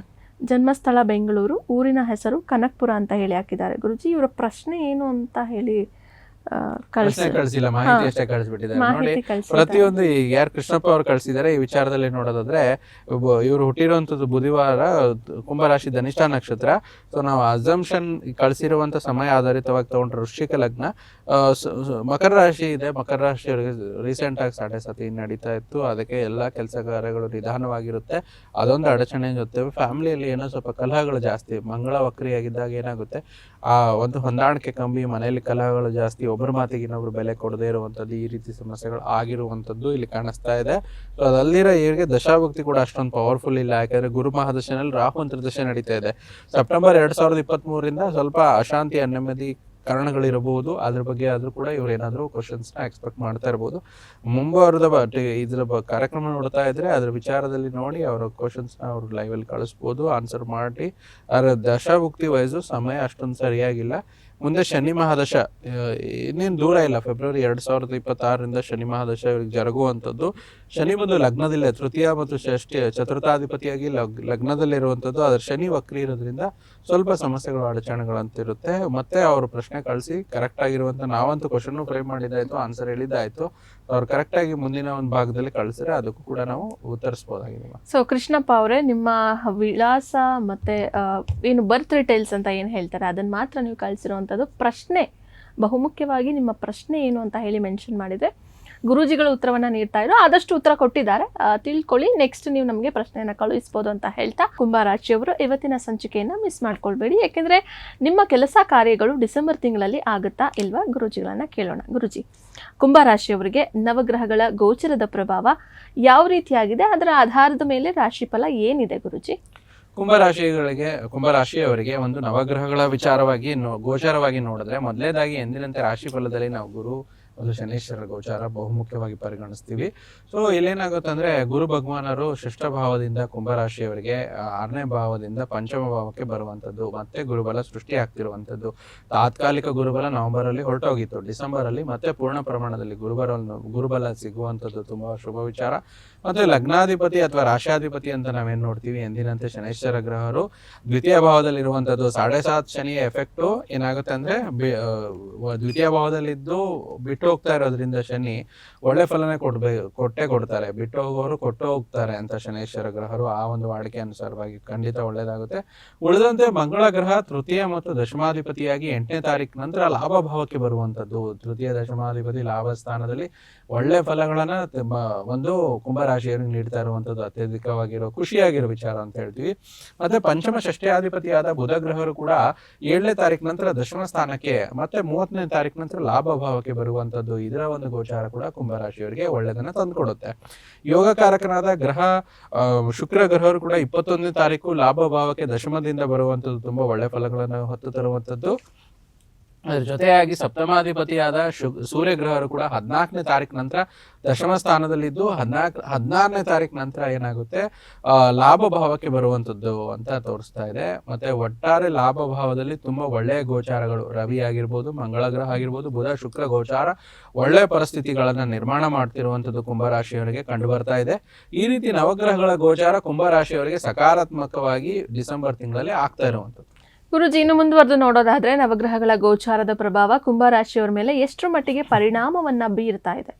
ಜನ್ಮಸ್ಥಳ ಬೆಂಗಳೂರು, ಊರಿನ ಹೆಸರು ಕನಕ್ಪುರ ಅಂತ ಹೇಳಿ ಹಾಕಿದ್ದಾರೆ. ಗುರುಜಿ, ಇವರ ಪ್ರಶ್ನೆ ಏನು ಅಂತ ಹೇಳಿ ಕಳಿಸಿಲ್ಲ, ಮಾಹಿತಿ ಅಷ್ಟೇ ಕಳಿಸ್ಬಿಟ್ಟಿದ್ದಾರೆ. ನೋಡಿ, ಪ್ರತಿಯೊಂದು ಯಾರು ಕೃಷ್ಣಪ್ಪ ಅವ್ರು ಕಳಿಸಿದ್ದಾರೆ ಈ ವಿಚಾರದಲ್ಲಿ ನೋಡೋದಾದ್ರೆ, ಇವರು ಹುಟ್ಟಿರುವಂತದ್ದು ಬುಧವಾರ, ಕುಂಭರಾಶಿ ಧನಿಷ್ಠ ನಕ್ಷತ್ರ. ಸೊ ನಾವು ಅಸಂಪ್ಷನ್ ಕಳಿಸಿರುವಂತ ಸಮಯ ಆಧಾರಿತವಾಗಿ ತಗೊಂಡ್ರೆ ವೃಶ್ಚಿಕ ಲಗ್ನ. ಮಕರ ರಾಶಿ ಇದೆ, ಮಕರ ರಾಶಿಯವರಿಗೆ ರೀಸೆಂಟ್ ಆಗಿ 7.5 ನಡೀತಾ ಇತ್ತು. ಅದಕ್ಕೆ ಎಲ್ಲಾ ಕೆಲಸ ಕಾರ್ಯಗಳು ನಿಧಾನವಾಗಿರುತ್ತೆ. ಅದೊಂದು ಅಡಚಣೆ ಜೊತೆ ಫ್ಯಾಮಿಲಿಯಲ್ಲಿ ಏನೋ ಸ್ವಲ್ಪ ಕಲಹಗಳು ಜಾಸ್ತಿ. ಮಂಗಳ ವಕ್ರಿಯಾಗಿದ್ದಾಗ ಏನಾಗುತ್ತೆ, ಆ ಒಂದು ಹೊಂದಾಣಿಕೆ ಕಮ್ಮಿ, ಮನೆಯಲ್ಲಿ ಕಲಹಗಳು ಜಾಸ್ತಿ, ಒಬ್ಬರ ಮಾತಿಗೆ ಇನ್ನೊಬ್ರು ಬೆಲೆ ಕೊಡದೇ ಇರುವಂಥದ್ದು, ಈ ರೀತಿ ಸಮಸ್ಯೆಗಳು ಆಗಿರುವಂಥದ್ದು ಇಲ್ಲಿ ಕಾಣಿಸ್ತಾ ಇದೆ. ಸೊ ಅದಲ್ಲಿರೋ ಇವರಿಗೆ ದಶಾಭುಕ್ತಿ ಕೂಡ ಅಷ್ಟೊಂದು ಪವರ್ಫುಲ್ ಇಲ್ಲ. ಯಾಕಂದ್ರೆ ಗುರು ಮಹಾದಶನಲ್ಲಿ ರಾಹು ಅಂತರ್ದಶೆ ನಡೀತಾ ಇದೆ. ಸೆಪ್ಟೆಂಬರ್ 2023 ಸ್ವಲ್ಪ ಅಶಾಂತಿ, ನೆಮ್ಮದಿ ಕಾರಣಗಳಿರಬಹುದು. ಅದ್ರ ಬಗ್ಗೆ ಆದ್ರೂ ಕೂಡ ಇವ್ರು ಏನಾದ್ರು ಕ್ವಶನ್ಸ್ನ ಎಕ್ಸ್ಪೆಕ್ಟ್ ಮಾಡ್ತಾ ಇರ್ಬೋದು. ಮುಂಬಾರದ ಇದ್ರ ಕಾರ್ಯಕ್ರಮ ನೋಡ್ತಾ ಇದ್ರೆ ಅದ್ರ ವಿಚಾರದಲ್ಲಿ ನೋಡಿ ಅವರ ಕ್ವಶನ್ಸ್ನ ಅವ್ರು ಲೈವ್ ಅಲ್ಲಿ ಕಳಿಸ್ಬೋದು, ಆನ್ಸರ್ ಮಾಡಿ. ಅದ್ರ ದಶಾಭುಕ್ತಿ ವಯಸ್ಸು ಸಮಯ ಅಷ್ಟೊಂದು ಸರಿಯಾಗಿಲ್ಲ. ಮುಂದೆ ಶನಿ ಮಹಾದಶ ಇನ್ನೇನು ದೂರ ಇಲ್ಲ. ಫೆಬ್ರವರಿ 2026 ಶನಿ ಮಹಾದಶ ಇವ್ರಿಗೆ ಜರುಗುವಂಥದ್ದು. ಶನಿ ಬಂದು ಲಗ್ನದಲ್ಲೇ ತೃತೀಯ ಮತ್ತು ಚತುರ್ಥಾಧಿಪತಿಯಾಗಿ ಲಗ್ನದಲ್ಲಿರುವಂಥದ್ದು. ಅದ್ರ ಶನಿ ವಕ್ರಿ ಇರೋದ್ರಿಂದ ಸ್ವಲ್ಪ ಸಮಸ್ಯೆಗಳು, ಅಡಚಣೆಗಳಂತಿರುತ್ತೆ. ಮತ್ತೆ ಅವರು ಪ್ರಶ್ನೆ ಕಳಿಸಿ ಕರೆಕ್ಟ್ ಆಗಿರುವಂತ, ನಾವಂತೂ ಕ್ವಶನ್ ಫ್ರೇಮ್ ಮಾಡಿದ್ದಾಯ್ತು, ಆನ್ಸರ್ ಹೇಳಿದ್ದಾಯ್ತು. ಅವ್ರು ಕರೆಕ್ಟ್ ಆಗಿ ಮುಂದಿನ ಒಂದು ಭಾಗದಲ್ಲಿ ಕಳಿಸಿದ್ರೆ ಅದಕ್ಕೂ ಕೂಡ ನಾವು ಉತ್ತರಿಸಬಹುದಾಗಿದೆ. ಸೊ ಕೃಷ್ಣಪ್ಪ ಅವರೇ, ನಿಮ್ಮ ವಿಳಾಸ ಮತ್ತೆ ಏನು ಬರ್ತ್ ಡೀಟೇಲ್ಸ್ ಅಂತ ಏನು ಹೇಳ್ತಾರೆ ಅದನ್ನ ಮಾತ್ರ ನೀವು ಕಳಿಸಿರುವಂಥದ್ದು. ಪ್ರಶ್ನೆ ಬಹುಮುಖ್ಯವಾಗಿ ನಿಮ್ಮ ಪ್ರಶ್ನೆ ಏನು ಅಂತ ಹೇಳಿ ಮೆನ್ಷನ್ ಮಾಡಿದ್ರೆ ಗುರೂಜಿಗಳು ಉತ್ತರವನ್ನ ನೀಡ್ತಾ ಇದ್ರು. ಆದಷ್ಟು ಉತ್ತರ ಕೊಟ್ಟಿದ್ದಾರೆ, ತಿಳ್ಕೊಳ್ಳಿ. ನೆಕ್ಸ್ಟ್ ನೀವು ನಮಗೆ ಪ್ರಶ್ನೆಯನ್ನ ಕಳುಹಿಸಬಹುದು ಅಂತ ಹೇಳ್ತಾ, ಕುಂಭರಾಶಿಯವರು ಇವತ್ತಿನ ಸಂಚಿಕೆಯನ್ನ ಮಿಸ್ ಮಾಡ್ಕೊಳ್ಬೇಡಿ. ಯಾಕೆಂದ್ರೆ ನಿಮ್ಮ ಕೆಲಸ ಕಾರ್ಯಗಳು ಡಿಸೆಂಬರ್ ತಿಂಗಳಲ್ಲಿ ಆಗುತ್ತಾ ಇಲ್ವಾ, ಗುರೂಜಿಗಳನ್ನ ಕೇಳೋಣ. ಗುರೂಜಿ, ಕುಂಭರಾಶಿಯವರಿಗೆ ನವಗ್ರಹಗಳ ಗೋಚರದ ಪ್ರಭಾವ ಯಾವ ರೀತಿಯಾಗಿದೆ, ಅದರ ಆಧಾರದ ಮೇಲೆ ರಾಶಿಫಲ ಏನಿದೆ ಗುರೂಜಿ? ಕುಂಭರಾಶಿಯವರಿಗೆ ಒಂದು ನವಗ್ರಹಗಳ ವಿಚಾರವಾಗಿ ಗೋಚಾರವಾಗಿ ನೋಡಿದ್ರೆ, ಮೊದಲನೇದಾಗಿ ಎಂದಿನಂತೆ ರಾಶಿ ಫಲದಲ್ಲಿ ನಾವು ಗುರು ಒಂದು ಶನೇಶ್ವರ ಗೋಚಾರ ಬಹುಮುಖ್ಯವಾಗಿ ಪರಿಗಣಿಸ್ತೀವಿ. ಸೊ ಇಲ್ಲೇನಾಗುತ್ತೆ ಅಂದ್ರೆ, ಗುರು ಭಗವಾನರು ಷಷ್ಠ ಭಾವದಿಂದ ಕುಂಭರಾಶಿಯವರಿಗೆ 6ನೇ ಭಾವದಿಂದ ಪಂಚಮ ಭಾವಕ್ಕೆ ಬರುವಂತದ್ದು, ಮತ್ತೆ ಗುರುಬಲ ಸೃಷ್ಟಿ ಆಗ್ತಿರುವಂತದ್ದು. ತಾತ್ಕಾಲಿಕ ಗುರುಬಲ ನವೆಂಬರ್ ಅಲ್ಲಿ ಹೊರಟೋಗಿತ್ತು, ಡಿಸೆಂಬರ್ ಅಲ್ಲಿ ಮತ್ತೆ ಪೂರ್ಣ ಪ್ರಮಾಣದಲ್ಲಿ ಗುರುಬಲ ಸಿಗುವಂತದ್ದು ತುಂಬಾ ಶುಭ ವಿಚಾರ. ಮತ್ತೆ ಲಗ್ನಾಧಿಪತಿ ಅಥವಾ ರಾಶಾಧಿಪತಿ ಅಂತ ನಾವೇನ್ ನೋಡ್ತೀವಿ, ಎಂದಿನಂತೆ ಶನೇಶ್ವರ ಗ್ರಹರು ದ್ವಿತೀಯ ಭಾವದಲ್ಲಿರುವಂತದ್ದು. 7.5 ಶನಿಯ ಎಫೆಕ್ಟ್ ಏನಾಗುತ್ತೆ ಅಂದ್ರೆ, ದ್ವಿತೀಯ ಭಾವದಲ್ಲಿದ್ದು ಬಿಟ್ಟು ಹೋಗ್ತಾ ಇರೋದ್ರಿಂದ ಶನಿ ಒಳ್ಳೆ ಫಲನೇ ಕೊಟ್ಟೇ ಕೊಡ್ತಾರೆ. ಬಿಟ್ಟು ಹೋಗೋರು ಕೊಟ್ಟು ಹೋಗ್ತಾರೆ ಅಂತ ಶನೇಶ್ವರ ಗ್ರಹರು. ಆ ಒಂದು ವಾಡಿಕೆ ಅನುಸಾರವಾಗಿ ಖಂಡಿತ ಒಳ್ಳೇದಾಗುತ್ತೆ. ಉಳಿದಂತೆ ಮಂಗಳ ಗ್ರಹ ತೃತೀಯ ಮತ್ತು ದಶಮಾಧಿಪತಿಯಾಗಿ 8ನೇ ತಾರೀಕು ನಂತರ ಲಾಭ ಭಾವಕ್ಕೆ ಬರುವಂತದ್ದು. ತೃತೀಯ ದಶಮಾಧಿಪತಿ ಲಾಭ ಸ್ಥಾನದಲ್ಲಿ ಒಳ್ಳೆ ಫಲಗಳನ್ನ ಒಂದು ಕುಂಭರಾಶಿಯವರಿಗೆ ನೀಡ್ತಾ ಇರುವಂತದ್ದು ಅತ್ಯಧಿಕವಾಗಿರೋ ಖುಷಿಯಾಗಿರೋ ವಿಚಾರ ಅಂತ ಹೇಳ್ತೀವಿ. ಮತ್ತೆ ಪಂಚಮ ಷಷ್ಠ್ಯಾಧಿಪತಿಯಾದ ಬುಧ ಗ್ರಹರು ಕೂಡ 7ನೇ ತಾರೀಕು ನಂತರ ದಶಮ ಸ್ಥಾನಕ್ಕೆ ಮತ್ತೆ 30ನೇ ತಾರೀಕು ನಂತರ ಲಾಭ ಭಾವಕ್ಕೆ ಬರುವಂತದ್ದು. ಇದರ ಒಂದು ಗೋಚಾರ ಕೂಡ ಕುಂಭರಾಶಿಯವರಿಗೆ ಒಳ್ಳೆದನ್ನ ತಂದುಕೊಡುತ್ತೆ. ಯೋಗಕಾರಕನಾದ ಗ್ರಹ ಶುಕ್ರ ಗ್ರಹರು ಕೂಡ 21ನೇ ತಾರೀಕು ಲಾಭ ಭಾವಕ್ಕೆ ದಶಮದಿಂದ ಬರುವಂತದ್ದು ತುಂಬಾ ಒಳ್ಳೆ ಫಲಗಳನ್ನು ಹೊತ್ತು ತರುವಂತದ್ದು. ಅದ್ರ ಜೊತೆಯಾಗಿ ಸಪ್ತಮಾಧಿಪತಿಯಾದ ಸೂರ್ಯ ಗ್ರಹರು ಕೂಡ 14ನೇ ತಾರೀಕು ನಂತರ ದಶಮ ಸ್ಥಾನದಲ್ಲಿದ್ದು 16ನೇ ತಾರೀಕು ನಂತರ ಏನಾಗುತ್ತೆ, ಲಾಭ ಭಾವಕ್ಕೆ ಬರುವಂತದ್ದು ಅಂತ ತೋರಿಸ್ತಾ ಇದೆ. ಮತ್ತೆ ಒಟ್ಟಾರೆ ಲಾಭ ಭಾವದಲ್ಲಿ ತುಂಬಾ ಒಳ್ಳೆಯ ಗೋಚಾರಗಳು, ರವಿ ಆಗಿರ್ಬೋದು, ಮಂಗಳ ಗ್ರಹ ಆಗಿರ್ಬೋದು, ಬುಧ ಶುಕ್ರ ಗೋಚಾರ ಒಳ್ಳೆಯ ಪರಿಸ್ಥಿತಿಗಳನ್ನ ನಿರ್ಮಾಣ ಮಾಡ್ತಿರುವಂತದ್ದು ಕುಂಭರಾಶಿಯವರಿಗೆ ಕಂಡು ಬರ್ತಾ ಇದೆ. ಈ ರೀತಿ ನವಗ್ರಹಗಳ ಗೋಚಾರ ಕುಂಭರಾಶಿಯವರಿಗೆ ಸಕಾರಾತ್ಮಕವಾಗಿ ಡಿಸೆಂಬರ್ ತಿಂಗಳಲ್ಲಿ ಆಗ್ತಾ ಇರುವಂತದ್ದು. ಗುರುಜಿ, ಇನ್ನು ಮುಂದುವರೆದು ನೋಡೋದಾದ್ರೆ, ನವಗ್ರಹಗಳ ಗೋಚಾರದ ಪ್ರಭಾವ ಕುಂಭರಾಶಿಯವರ ಮೇಲೆ ಎಷ್ಟರ ಮಟ್ಟಿಗೆ ಪರಿಣಾಮವನ್ನ ಬೀರ್ತಾ ಇದೆ?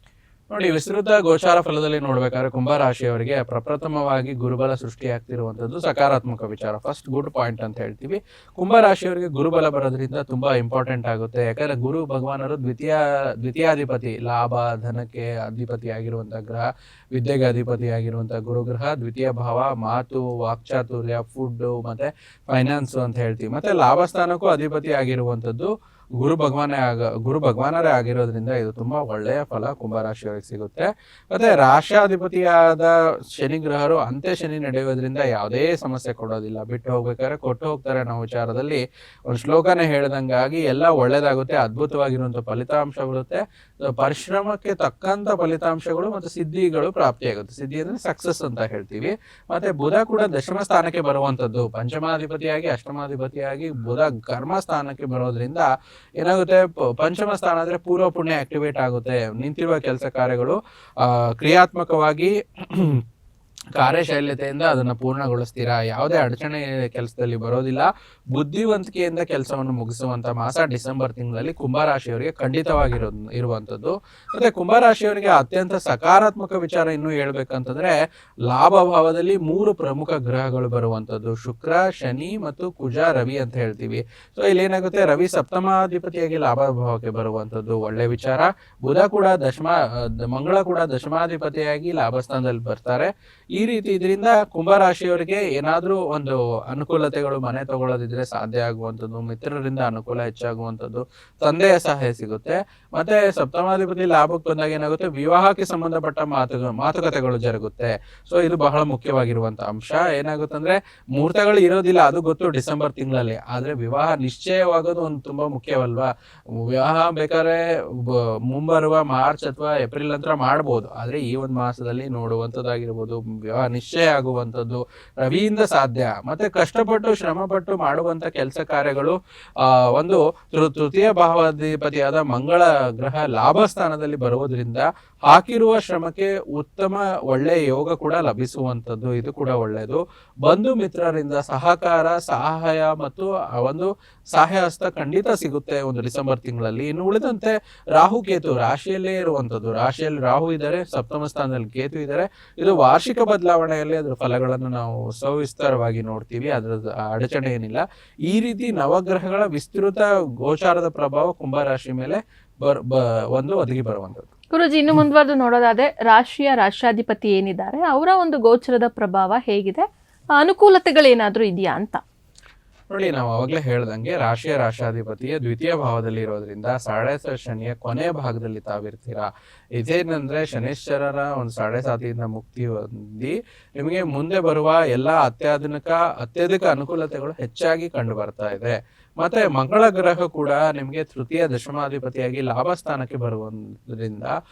ನೋಡಿ, ವಿಸ್ತೃತ ಗೋಚಾರ ಫಲದಲ್ಲಿ ನೋಡ್ಬೇಕಾದ್ರೆ ಕುಂಭರಾಶಿಯವರಿಗೆ ಪ್ರಪ್ರಥಮವಾಗಿ ಗುರುಬಲ ಸೃಷ್ಟಿಯಾಗ್ತಿರುವಂತದ್ದು ಸಕಾರಾತ್ಮಕ ವಿಚಾರ. ಫಸ್ಟ್ ಗುಡ್ ಪಾಯಿಂಟ್ ಅಂತ ಹೇಳ್ತೀವಿ. ಕುಂಭರಾಶಿಯವರಿಗೆ ಗುರುಬಲ ಬರೋದ್ರಿಂದ ತುಂಬಾ ಇಂಪಾರ್ಟೆಂಟ್ ಆಗುತ್ತೆ. ಯಾಕಂದ್ರೆ ಗುರು ಭಗವಾನರು ದ್ವಿತೀಯಾಧಿಪತಿ, ಲಾಭ ಧನಕ್ಕೆ ಅಧಿಪತಿ ಆಗಿರುವಂತಹ ಗ್ರಹ, ವಿದ್ಯೆಗೆ ಅಧಿಪತಿ ಆಗಿರುವಂತಹ ಗುರುಗ್ರಹ. ದ್ವಿತೀಯ ಭಾವ ಮಾತು, ವಾಕ್ಚಾತುರ್ಯ, ಫುಡ್ ಮತ್ತೆ ಫೈನಾನ್ಸ್ ಅಂತ ಹೇಳ್ತೀವಿ. ಮತ್ತೆ ಲಾಭ ಸ್ಥಾನಕ್ಕೂ ಅಧಿಪತಿ ಆಗಿರುವಂತದ್ದು ಗುರು ಭಗವಾನರೇ ಆಗಿರೋದ್ರಿಂದ ಇದು ತುಂಬಾ ಒಳ್ಳೆಯ ಫಲ ಕುಂಭರಾಶಿಯವರಿಗೆ ಸಿಗುತ್ತೆ. ಮತ್ತೆ ರಾಶ್ಯಾಧಿಪತಿಯಾದ ಶನಿ ಗ್ರಹರು ಅಂತ್ಯ ಶನಿ ನಡೆಯೋದ್ರಿಂದ ಯಾವುದೇ ಸಮಸ್ಯೆ ಕೊಡೋದಿಲ್ಲ. ಬಿಟ್ಟು ಹೋಗ್ಬೇಕಾದ್ರೆ ಕೊಟ್ಟು ಹೋಗ್ತಾರೆ ಅನ್ನೋ ವಿಚಾರದಲ್ಲಿ ಒಂದು ಶ್ಲೋಕನೇ ಹೇಳ್ದಂಗಾಗಿ ಎಲ್ಲ ಒಳ್ಳೇದಾಗುತ್ತೆ, ಅದ್ಭುತವಾಗಿರುವಂತ ಫಲಿತಾಂಶ ಬರುತ್ತೆ. ಪರಿಶ್ರಮಕ್ಕೆ ತಕ್ಕಂತ ಫಲಿತಾಂಶಗಳು ಮತ್ತು ಸಿದ್ಧಿಗಳು ಪ್ರಾಪ್ತಿಯಾಗುತ್ತೆ. ಸಿದ್ಧಿ ಅಂದ್ರೆ ಸಕ್ಸಸ್ ಅಂತ ಹೇಳ್ತೀವಿ. ಮತ್ತೆ ಬುಧ ಕೂಡ ದಶಮ ಸ್ಥಾನಕ್ಕೆ ಬರುವಂತದ್ದು, ಪಂಚಮಾಧಿಪತಿಯಾಗಿ ಅಷ್ಟಮಾಧಿಪತಿಯಾಗಿ ಬುಧ ಕರ್ಮ ಸ್ಥಾನಕ್ಕೆ ಬರೋದ್ರಿಂದ ಏನಾಗುತ್ತೆ, ಪಂಚಮ ಸ್ಥಾನ ಅಂದ್ರೆ ಪೂರ್ವ ಪುಣ್ಯ ಆಕ್ಟಿವೇಟ್ ಆಗುತ್ತೆ. ನಿಂತಿರುವ ಕೆಲಸ ಕಾರ್ಯಗಳು ಕ್ರಿಯಾತ್ಮಕವಾಗಿ ಕಾರ್ಯಶೈಲ್ಯತೆಯಿಂದ ಅದನ್ನ ಪೂರ್ಣಗೊಳಿಸ್ತೀರಾ. ಯಾವುದೇ ಅಡಚಣೆ ಕೆಲಸದಲ್ಲಿ ಬರೋದಿಲ್ಲ. ಬುದ್ಧಿವಂತಿಕೆಯಿಂದ ಕೆಲಸವನ್ನು ಮುಗಿಸುವಂತ ಮಾಸ ಡಿಸೆಂಬರ್ ತಿಂಗಳಲ್ಲಿ ಕುಂಭರಾಶಿಯವರಿಗೆ ಖಂಡಿತವಾಗಿ ಇರುವಂತದ್ದು. ಮತ್ತೆ ಕುಂಭರಾಶಿಯವರಿಗೆ ಅತ್ಯಂತ ಸಕಾರಾತ್ಮಕ ವಿಚಾರ ಇನ್ನು ಹೇಳ್ಬೇಕಂತಂದ್ರೆ ಲಾಭ ಭಾವದಲ್ಲಿ 3 ಪ್ರಮುಖ ಗ್ರಹಗಳು ಬರುವಂತದ್ದು, ಶುಕ್ರ, ಶನಿ ಮತ್ತು ಕುಜ, ರವಿ ಅಂತ ಹೇಳ್ತೀವಿ. ಸೊ ಇಲ್ಲಿ ಏನಾಗುತ್ತೆ, ರವಿ ಸಪ್ತಮಾಧಿಪತಿಯಾಗಿ ಲಾಭ ಭಾವಕ್ಕೆ ಬರುವಂತದ್ದು ಒಳ್ಳೆ ವಿಚಾರ. ಬುಧ ಕೂಡ ಮಂಗಳ ಕೂಡ ದಶಮಾಧಿಪತಿಯಾಗಿ ಲಾಭಸ್ಥಾನದಲ್ಲಿ ಬರ್ತಾರೆ. ಈ ರೀತಿ ಇದರಿಂದ ಕುಂಭರಾಶಿಯವರಿಗೆ ಏನಾದ್ರೂ ಒಂದು ಅನುಕೂಲತೆಗಳು, ಮನೆ ತಗೊಳ್ಳೋದಿದ್ರೆ ಸಾಧ್ಯ ಆಗುವಂಥದ್ದು, ಮಿತ್ರರಿಂದ ಅನುಕೂಲ ಹೆಚ್ಚಾಗುವಂಥದ್ದು, ತಂದೆಯ ಸಹಾಯ ಸಿಗುತ್ತೆ. ಮತ್ತೆ ಸಪ್ತಮಾಧಿಪತಿ ಲಾಭಕ್ಕೆ ಬಂದಾಗ ಏನಾಗುತ್ತೆ, ವಿವಾಹಕ್ಕೆ ಸಂಬಂಧಪಟ್ಟ ಮಾತುಕತೆಗಳು ಜರುಗುತ್ತೆ. ಸೊ ಇದು ಬಹಳ ಮುಖ್ಯವಾಗಿರುವಂತ ಅಂಶ. ಏನಾಗುತ್ತೆ ಅಂದ್ರೆ ಮುಹೂರ್ತಗಳು ಇರೋದಿಲ್ಲ, ಅದು ಗೊತ್ತು ಡಿಸೆಂಬರ್ ತಿಂಗಳಲ್ಲಿ, ಆದ್ರೆ ವಿವಾಹ ನಿಶ್ಚಯವಾಗೋದು ಒಂದು ತುಂಬಾ ಮುಖ್ಯವಲ್ವಾ. ವಿವಾಹ ಬೇಕಾದ್ರೆ ಮುಂಬರುವ ಮಾರ್ಚ್ ಅಥವಾ ಏಪ್ರಿಲ್ ನಂತರ ಮಾಡ್ಬೋದು, ಆದ್ರೆ ಈ ಒಂದು ಮಾಸದಲ್ಲಿ ನೋಡುವಂಥದ್ದಾಗಿರ್ಬೋದು, ವಿವಾಹ ನಿಶ್ಚಯ ಆಗುವಂಥದ್ದು ರವಿಯಿಂದ ಸಾಧ್ಯ. ಮತ್ತೆ ಕಷ್ಟಪಟ್ಟು ಶ್ರಮಪಟ್ಟು ಮಾಡುವಂತ ಕೆಲಸ ಕಾರ್ಯಗಳು ಒಂದು ತೃತೀಯ ಭಾವಾಧಿಪತಿಯಾದ ಮಂಗಳ ಗ್ರಹ ಲಾಭ ಸ್ಥಾನದಲ್ಲಿ ಬರುವುದರಿಂದ ಹಾಕಿರುವ ಶ್ರಮಕ್ಕೆ ಉತ್ತಮ ಒಳ್ಳೆಯ ಯೋಗ ಕೂಡ ಲಭಿಸುವಂಥದ್ದು, ಇದು ಕೂಡ ಒಳ್ಳೆಯದು. ಬಂಧು ಮಿತ್ರರಿಂದ ಸಹಕಾರ, ಸಹಾಯ ಮತ್ತು ಒಂದು ಸಹಾಯ ಹಸ್ತ ಖಂಡಿತ ಸಿಗುತ್ತೆ ಒಂದು ಡಿಸೆಂಬರ್ ತಿಂಗಳಲ್ಲಿ. ಇನ್ನು ಉಳಿದಂತೆ ರಾಹು ಕೇತು ರಾಶಿಯಲ್ಲೇ ಇರುವಂಥದ್ದು, ರಾಶಿಯಲ್ಲಿ ರಾಹು ಇದ್ದಾರೆ, ಸಪ್ತಮ ಸ್ಥಾನದಲ್ಲಿ ಕೇತು ಇದ್ದಾರೆ. ಇದು ವಾರ್ಷಿಕ ಬದಲಾವಣೆಯಲ್ಲಿ ಅದರ ಫಲಗಳನ್ನು ನಾವು ಸವಿಸ್ತಾರವಾಗಿ ನೋಡ್ತೀವಿ, ಅದರ ಅಡಚಣೆ ಏನಿಲ್ಲ. ಈ ರೀತಿ ನವಗ್ರಹಗಳ ವಿಸ್ತೃತ ಗೋಚಾರದ ಪ್ರಭಾವ ಕುಂಭರಾಶಿ ಮೇಲೆ ಒಂದು ಒದಗಿ ಬರುವಂಥದ್ದು. ಗುರುಜಿ, ಇನ್ನು ಮುಂದುವರೆದು ನೋಡೋದಾದ್ರೆ ರಾಷ್ಟ್ರಾಧಿಪತಿ ಏನಿದ್ದಾರೆ ಅವರ ಒಂದು ಗೋಚರದ ಪ್ರಭಾವ ಹೇಗಿದೆ, ಅನುಕೂಲತೆಗಳೇನಾದ್ರೂ ಇದೆಯಾ ಅಂತ ನೋಡಿ. ನಾವು ಅವಾಗಲೇ ಹೇಳ್ದಂಗೆ ರಾಷ್ಟ್ರಾಧಿಪತಿಯ ದ್ವಿತೀಯ ಭಾವದಲ್ಲಿ ಇರೋದ್ರಿಂದ ಸಾಡೆ ಶನಿಯ ಕೊನೆಯ ಭಾಗದಲ್ಲಿ ತಾವಿರ್ತೀರಾ. ಇದೇನಂದ್ರೆ ಶನೇಶ್ವರರ ಒಂದು ಸಾಡೆ ಸಾತಿಯಿಂದ ಮುಕ್ತಿ ಹೊಂದಿ ನಿಮಗೆ ಮುಂದೆ ಬರುವ ಎಲ್ಲಾ ಅತ್ಯಧಿಕ ಅನುಕೂಲತೆಗಳು ಹೆಚ್ಚಾಗಿ ಕಂಡು ಬರ್ತಾ ಇದೆ. ಮತ್ತೆ ಮಂಗಳ ಗ್ರಹ ಕೂಡ ನಿಮಗೆ ತೃತೀಯ ದಶಮಾಧಿಪತಿಯಾಗಿ ಲಾಭ ಸ್ಥಾನಕ್ಕೆ ಬರುವುದರಿಂದ,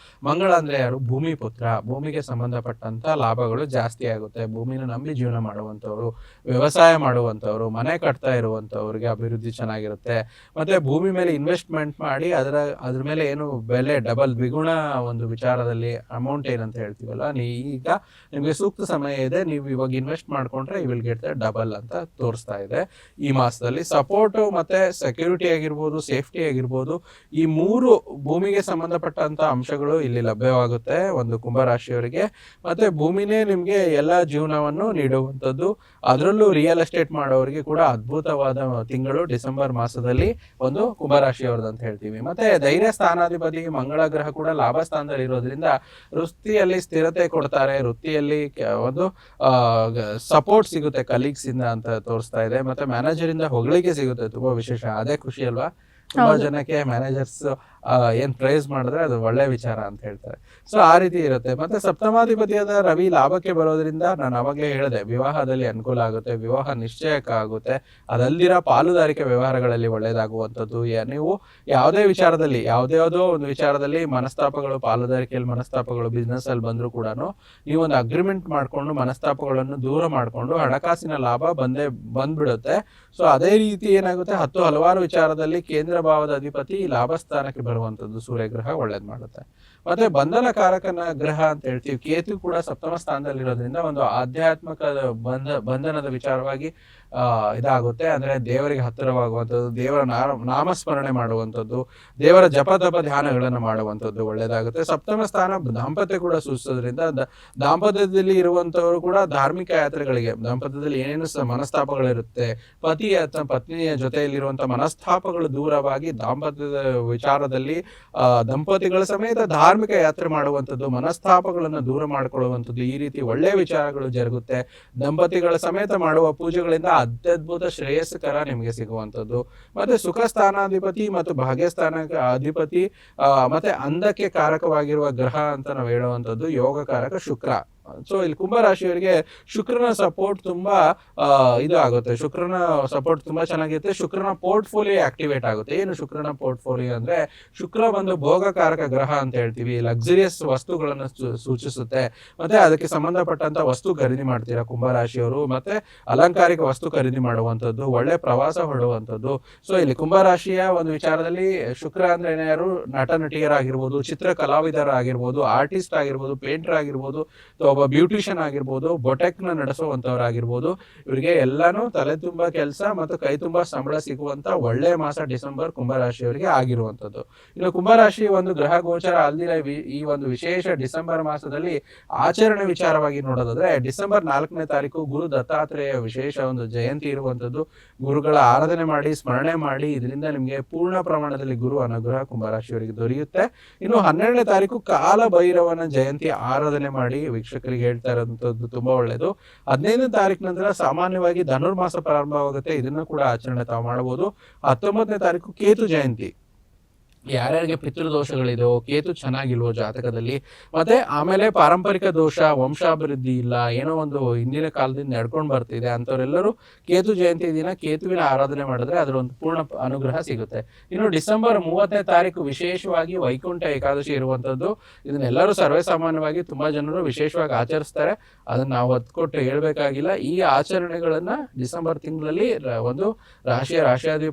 ಮಂಗಳ ಅಂದ್ರೆ ಯಾರು, ಭೂಮಿ ಪುತ್ರ, ಭೂಮಿಗೆ ಸಂಬಂಧಪಟ್ಟಂತ ಲಾಭಗಳು ಜಾಸ್ತಿ ಆಗುತ್ತೆ. ಭೂಮಿನ ನಂಬಿ ಜೀವನ ಮಾಡುವಂತವ್ರು, ವ್ಯವಸಾಯ ಮಾಡುವಂತವ್ರು, ಮನೆ ಕಟ್ತಾ ಇರುವಂತವ್ರಿಗೆ ಅಭಿವೃದ್ಧಿ ಚೆನ್ನಾಗಿರುತ್ತೆ. ಮತ್ತೆ ಭೂಮಿ ಮೇಲೆ ಇನ್ವೆಸ್ಟ್ಮೆಂಟ್ ಮಾಡಿ ಅದ್ರ ಮೇಲೆ ಏನು ಬೆಲೆ ಡಬಲ್ ದ್ವಿಗುಣ ಒಂದು ವಿಚಾರದಲ್ಲಿ ಅಮೌಂಟ್ ಏನಂತ ಹೇಳ್ತೀವಲ್ಲ, ಈಗ ನಿಮ್ಗೆ ಸೂಕ್ತ ಸಮಯ ಇದೆ, ನೀವು ಇವಾಗ ಇನ್ವೆಸ್ಟ್ ಮಾಡ್ಕೊಂಡ್ರೆ you will get the double ಅಂತ ತೋರಿಸ್ತಾ ಇದೆ ಈ ಮಾಸದಲ್ಲಿ. ಸಪೋರ್ಟ್ ಮತ್ತೆ ಸೆಕ್ಯೂರಿಟಿ ಆಗಿರ್ಬೋದು, ಸೇಫ್ಟಿ ಆಗಿರ್ಬೋದು, ಈ 3 ಭೂಮಿಗೆ ಸಂಬಂಧಪಟ್ಟಂತ ಅಂಶಗಳು ಇಲ್ಲಿ ಲಭ್ಯವಾಗುತ್ತೆ ಒಂದು ಕುಂಭರಾಶಿಯವರಿಗೆ. ಮತ್ತೆ ಭೂಮಿನೇ ನಿಮ್ಗೆ ಎಲ್ಲ ಜೀವನವನ್ನು ನೀಡುವಂಥದ್ದು. ಅದರಲ್ಲೂ ರಿಯಲ್ ಎಸ್ಟೇಟ್ ಮಾಡೋರಿಗೆ ಕೂಡ ಅದ್ಭುತವಾದ ತಿಂಗಳು ಡಿಸೆಂಬರ್ ಮಾಸದಲ್ಲಿ ಒಂದು ಕುಂಭರಾಶಿಯವರದ್ದು ಅಂತ ಹೇಳ್ತೀವಿ. ಮತ್ತೆ ಧೈರ್ಯ ಸ್ಥಾನಾಧಿಪತಿ ಮಂಗಳ ಗ್ರಹ ಕೂಡ ಲಾಭ ಸ್ಥಾನದಲ್ಲಿ ಇರೋದ್ರಿಂದ ವೃತ್ತಿಯಲ್ಲಿ ಸ್ಥಿರತೆ ಕೊಡ್ತಾರೆ, ವೃತ್ತಿಯಲ್ಲಿ ಒಂದು ಸಪೋರ್ಟ್ ಸಿಗುತ್ತೆ ಕಲೀಗ್ಸ್ ಇಂದ ಅಂತ ತೋರಿಸ್ತಾ ಇದೆ. ಮತ್ತೆ ಮ್ಯಾನೇಜರ್ ಇಂದ ಹೊಗಳಿಕೆ ಸಿಗುತ್ತೆ, ತುಂಬಾ ವಿಶೇಷ, ಅದೇ ಖುಷಿ ಅಲ್ವಾ. ತುಂಬಾ ಜನಕ್ಕೆ ಮ್ಯಾನೇಜರ್ಸ್ ಏನ್ ಪ್ರೈಸ್ ಮಾಡಿದ್ರೆ ಅದು ಒಳ್ಳೆ ವಿಚಾರ ಅಂತ ಹೇಳ್ತಾರೆ. ಸೊ ಆ ರೀತಿ ಇರುತ್ತೆ. ಮತ್ತೆ ಸಪ್ತಮಾಧಿಪತಿಯಾದ ರವಿ ಲಾಭಕ್ಕೆ ಬರೋದ್ರಿಂದ ನಾನು ಅವಾಗಲೇ ಹೇಳಿದೆ, ವಿವಾಹದಲ್ಲಿ ಅನುಕೂಲ ಆಗುತ್ತೆ, ವಿವಾಹ ನಿಶ್ಚಯಕ್ಕಾಗುತ್ತೆ. ಅದಲ್ದಿರ ಪಾಲುದಾರಿಕೆ ವ್ಯವಹಾರಗಳಲ್ಲಿ ಒಳ್ಳೇದಾಗುವಂಥದ್ದು. ನೀವು ಯಾವುದೇ ವಿಚಾರದಲ್ಲಿ ಯಾವುದೋ ಒಂದು ವಿಚಾರದಲ್ಲಿ ಮನಸ್ತಾಪಗಳು, ಪಾಲುದಾರಿಕೆಯಲ್ಲಿ ಮನಸ್ತಾಪಗಳು ಬಿಸ್ನೆಸ್ ಅಲ್ಲಿ ಬಂದ್ರು ಕೂಡ ನೀವು ಒಂದು ಅಗ್ರಿಮೆಂಟ್ ಮಾಡ್ಕೊಂಡು ಮನಸ್ತಾಪಗಳನ್ನು ದೂರ ಮಾಡ್ಕೊಂಡು ಹಣಕಾಸಿನ ಲಾಭ ಬಂದ್ಬಿಡುತ್ತೆ. ಸೊ ಅದೇ ರೀತಿ ಏನಾಗುತ್ತೆ, ಹಲವಾರು ವಿಚಾರದಲ್ಲಿ ಕೇಂದ್ರ ಭಾವದ ಅಧಿಪತಿ ಲಾಭ ಸ್ಥಾನಕ್ಕೆ ಬರುವಂತದ್ದು ಸೂರ್ಯಗ್ರಹ ಒಳ್ಳೇದ್ ಮಾಡುತ್ತೆ. ಮತ್ತೆ ಬಂಧನಕಾರಕನ ಗ್ರಹ ಅಂತ ಹೇಳ್ತೀವಿ. ಕೇತು ಕೂಡ ಸಪ್ತಮ ಸ್ಥಾನದಲ್ಲಿ ಇರೋದ್ರಿಂದ ಒಂದು ಆಧ್ಯಾತ್ಮಿಕ ಬಂಧನದ ವಿಚಾರವಾಗಿ ಇದಾಗುತ್ತೆ. ಅಂದ್ರೆ ದೇವರಿಗೆ ಹತ್ತಿರವಾಗುವಂಥದ್ದು, ದೇವರ ನಾಮಸ್ಮರಣೆ ಮಾಡುವಂಥದ್ದು, ದೇವರ ಜಪತಪ ಧ್ಯಾನಗಳನ್ನು ಮಾಡುವಂಥದ್ದು ಒಳ್ಳೇದಾಗುತ್ತೆ. ಸಪ್ತಮ ಸ್ಥಾನ ದಾಂಪತ್ಯ ಕೂಡ ಸೂಚಿಸೋದ್ರಿಂದ ದಾಂಪತ್ಯದಲ್ಲಿ ಇರುವಂತವರು ಕೂಡ ಧಾರ್ಮಿಕ ಯಾತ್ರೆಗಳಿಗೆ, ದಾಂಪತ್ಯದಲ್ಲಿ ಏನೇನು ಮನಸ್ತಾಪಗಳಿರುತ್ತೆ, ಪತಿ ಅಥವಾ ಪತ್ನಿಯ ಜೊತೆಯಲ್ಲಿರುವಂತಹ ಮನಸ್ತಾಪಗಳು ದೂರವಾಗಿ ದಾಂಪತ್ಯದ ವಿಚಾರದಲ್ಲಿ ದಂಪತಿಗಳ ಸಮೇತ ಧಾರ್ಮಿಕ ಯಾತ್ರೆ ಮಾಡುವಂಥದ್ದು, ಮನಸ್ತಾಪಗಳನ್ನು ದೂರ ಮಾಡಿಕೊಳ್ಳುವಂಥದ್ದು, ಈ ರೀತಿ ಒಳ್ಳೆಯ ವಿಚಾರಗಳು ಜರುಗುತ್ತೆ. ದಂಪತಿಗಳ ಸಮೇತ ಮಾಡುವ ಪೂಜೆಗಳಿಂದ ಅತ್ಯದ್ಭುತ ಶ್ರೇಯಸ್ಕರ ನಿಮಗೆ ಸಿಗುವಂಥದ್ದು. ಮತ್ತೆ ಸುಖ ಸ್ಥಾನಾಧಿಪತಿ ಮತ್ತು ಭಾಗ್ಯಸ್ಥಾನ ಅಧಿಪತಿ ಮತ್ತೆ ಅಂದಕ್ಕೆ ಕಾರಕವಾಗಿರುವ ಗ್ರಹ ಅಂತ ನಾವು ಹೇಳುವಂಥದ್ದು ಯೋಗಕಾರಕ ಶುಕ್ರ. ಸೊ ಇಲ್ಲಿ ಕುಂಭರಾಶಿಯವರಿಗೆ ಶುಕ್ರನ ಸಪೋರ್ಟ್ ತುಂಬಾ ಇದು ಆಗುತ್ತೆ, ಶುಕ್ರನ ಸಪೋರ್ಟ್ ತುಂಬಾ ಚೆನ್ನಾಗಿರುತ್ತೆ. ಶುಕ್ರನ ಪೋರ್ಟ್ಫೋಲಿಯೋ ಆಕ್ಟಿವೇಟ್ ಆಗುತ್ತೆ. ಏನು ಶುಕ್ರನ ಪೋರ್ಟ್ಫೋಲಿಯೋ ಅಂದ್ರೆ, ಶುಕ್ರ ಒಂದು ಭೋಗಕಾರಕ ಗ್ರಹ ಅಂತ ಹೇಳ್ತೀವಿ, ಲಕ್ಸುರಿಯಸ್ ವಸ್ತುಗಳನ್ನು ಸೂಚಿಸುತ್ತೆ. ಮತ್ತೆ ಅದಕ್ಕೆ ಸಂಬಂಧಪಟ್ಟಂತ ವಸ್ತು ಖರೀದಿ ಮಾಡ್ತೀರಾ ಕುಂಭರಾಶಿಯವರು, ಮತ್ತೆ ಅಲಂಕಾರಿಕ ವಸ್ತು ಖರೀದಿ ಮಾಡುವಂಥದ್ದು, ಒಳ್ಳೆ ಪ್ರವಾಸ ಹೊಡುವಂಥದ್ದು. ಸೊ ಇಲ್ಲಿ ಕುಂಭರಾಶಿಯ ಒಂದು ವಿಚಾರದಲ್ಲಿ ಶುಕ್ರ ಅಂದ್ರೆ ಯಾರು, ನಟ ನಟಿಯರಾಗಿರ್ಬೋದು, ಚಿತ್ರ ಕಲಾವಿದರಾಗಿರ್ಬೋದು, ಆರ್ಟಿಸ್ಟ್ ಆಗಿರ್ಬೋದು, ಪೇಂಟರ್ ಆಗಿರ್ಬೋದು, ಒಬ್ಬ ಒಬ್ಬ ಬ್ಯೂಟಿಷಿಯನ್ ಆಗಿರ್ಬೋದು, ಬೊಟೆಕ್ನ ನಡೆಸುವಂತವರಾಗಿರ್ಬೋದು, ಇವರಿಗೆ ಎಲ್ಲಾನು ತಲೆ ತುಂಬಾ ಕೆಲಸ ಮತ್ತು ಕೈ ತುಂಬಾ ಸಂಬಳ ಸಿಗುವಂತ ಒಳ್ಳೆ ಮಾಸ ಡಿಸೆಂಬರ್ ಕುಂಭರಾಶಿಯವರಿಗೆ ಆಗಿರುವಂತದ್ದು. ಇನ್ನು ಕುಂಭರಾಶಿ ಒಂದು ಗ್ರಹ ಗೋಚರ ಅಲ್ದಿರ ಈ ಒಂದು ವಿಶೇಷ ಡಿಸೆಂಬರ್ ಮಾಸದಲ್ಲಿ ಆಚರಣೆ ವಿಚಾರವಾಗಿ ನೋಡೋದಾದ್ರೆ, ಡಿಸೆಂಬರ್ 4ನೇ ತಾರೀಕು ಗುರು ದತ್ತಾತ್ರೇಯ ವಿಶೇಷ ಒಂದು ಜಯಂತಿ ಇರುವಂತದ್ದು. ಗುರುಗಳ ಆರಾಧನೆ ಮಾಡಿ, ಸ್ಮರಣೆ ಮಾಡಿ, ಇದರಿಂದ ನಿಮ್ಗೆ ಪೂರ್ಣ ಪ್ರಮಾಣದಲ್ಲಿ ಗುರು ಅನುಗ್ರಹ ಕುಂಭರಾಶಿಯವರಿಗೆ ದೊರೆಯುತ್ತೆ. ಇನ್ನು 12ನೇ ತಾರೀಕು ಕಾಲ ಭೈರವನ ಜಯಂತಿ ಆರಾಧನೆ ಮಾಡಿ ವೀಕ್ಷಕರಿಗೆ ಹೇಳ್ತಾ ಇರೋಂಥದ್ದು ತುಂಬಾ ಒಳ್ಳೇದು. 15ನೇ ತಾರೀಕು ನಂತರ ಸಾಮಾನ್ಯವಾಗಿ ಧನುರ್ಮಾಸ ಪ್ರಾರಂಭವಾಗುತ್ತೆ, ಇದನ್ನು ಕೂಡ ಆಚರಣೆ ತಾವು ಮಾಡಬಹುದು. 19ನೇ ತಾರೀಕು ಕೇತು ಜಯಂತಿ. ಯಾರ್ಯಾರಿಗೆ ಪಿತೃದೋಷಗಳಿದೆಯೋ, ಕೇತು ಚೆನ್ನಾಗಿಲ್ವೋ ಜಾತಕದಲ್ಲಿ, ಮತ್ತೆ ಆಮೇಲೆ ಪಾರಂಪರಿಕ ದೋಷ, ವಂಶಾಭಿವೃದ್ಧಿ ಇಲ್ಲ, ಏನೋ ಒಂದು ಹಿಂದಿನ ಕಾಲದಿಂದ ನಡ್ಕೊಂಡು ಬರ್ತಿದೆ ಅಂತವರೆಲ್ಲರೂ ಕೇತು ಜಯಂತಿ ದಿನ ಕೇತುವಿನ ಆರಾಧನೆ ಮಾಡಿದ್ರೆ ಅದರ ಒಂದು ಪೂರ್ಣ ಅನುಗ್ರಹ ಸಿಗುತ್ತೆ. ಇನ್ನು ಡಿಸೆಂಬರ್ 30ನೇ ತಾರೀಕು ವಿಶೇಷವಾಗಿ ವೈಕುಂಠ ಏಕಾದಶಿ ಇರುವಂತದ್ದು. ಇದನ್ನೆಲ್ಲರೂ ಸರ್ವೇ ಸಾಮಾನ್ಯವಾಗಿ ತುಂಬಾ ಜನರು ವಿಶೇಷವಾಗಿ ಆಚರಿಸ್ತಾರೆ. ಅದನ್ನ ನಾವು ಹೊತ್ಕೊಟ್ಟು ಹೇಳ್ಬೇಕಾಗಿಲ್ಲ. ಈ ಆಚರಣೆಗಳನ್ನ ಡಿಸೆಂಬರ್ ತಿಂಗಳಲ್ಲಿ ಒಂದು ರಾಶಿಯಾಧಿಪತಿಯ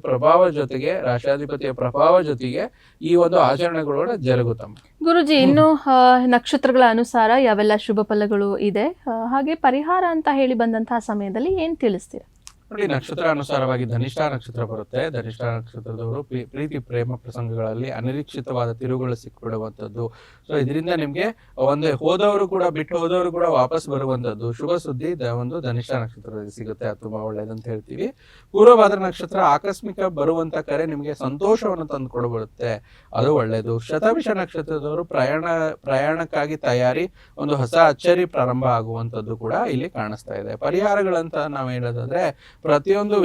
ಪ್ರಭಾವ ಜೊತೆಗೆ ಈ ಒಂದು ಆಚರಣೆಗಳು ಜರುಗುತ್ತಮ್ಮ. ಗುರುಜಿ, ಇನ್ನು ನಕ್ಷತ್ರಗಳ ಅನುಸಾರ ಯಾವೆಲ್ಲ ಶುಭ ಫಲಗಳು ಇದೆ, ಹಾಗೆ ಪರಿಹಾರ ಅಂತ ಹೇಳಿ ಬಂದಂತಹ ಸಮಯದಲ್ಲಿ ಏನ್ ತಿಳಿಸ್ತೀರಾ? ನೋಡಿ, ನಕ್ಷತ್ರ ಅನುಸಾರವಾಗಿ ಧನಿಷ್ಠ ನಕ್ಷತ್ರ ಬರುತ್ತೆ. ಧನಿಷ್ಠ ನಕ್ಷತ್ರದವರು ಪ್ರೀತಿ ಪ್ರೇಮ ಪ್ರಸಂಗಗಳಲ್ಲಿ ಅನಿರೀಕ್ಷಿತವಾದ ತಿರುಗಳು ಸಿಕ್ಬಿಡುವಂಥದ್ದು. ಸೊ ಇದರಿಂದ ನಿಮ್ಗೆ ಹೋದವರು ಕೂಡ ಬಿಟ್ಟು ಹೋದವರು ಕೂಡ ವಾಪಸ್ ಬರುವಂಥದ್ದು ಶುಭ ಸುದ್ದಿ ಒಂದು ಧನಿಷ್ಠ ನಕ್ಷತ್ರದಲ್ಲಿ ಸಿಗುತ್ತೆ. ಅದು ತುಂಬಾ ಒಳ್ಳೇದಂತ ಹೇಳ್ತೀವಿ. ಪೂರ್ವಭಾದ್ರ ನಕ್ಷತ್ರ ಆಕಸ್ಮಿಕ ಬರುವಂತ ಕರೆ ನಿಮ್ಗೆ ಸಂತೋಷವನ್ನು ತಂದು ಕೊಡಬರುತ್ತೆ, ಅದು ಒಳ್ಳೇದು. ಶತಭಿಷ ನಕ್ಷತ್ರದವರು ಪ್ರಯಾಣಕ್ಕಾಗಿ ತಯಾರಿ, ಒಂದು ಹೊಸ ಅಚ್ಚರಿ ಪ್ರಾರಂಭ ಆಗುವಂಥದ್ದು ಕೂಡ ಇಲ್ಲಿ ಕಾಣಿಸ್ತಾ ಇದೆ. ಪರಿಹಾರಗಳಂತ ನಾವು ಹೇಳೋದಾದ್ರೆ, ಪ್ರತಿಯೊಂದು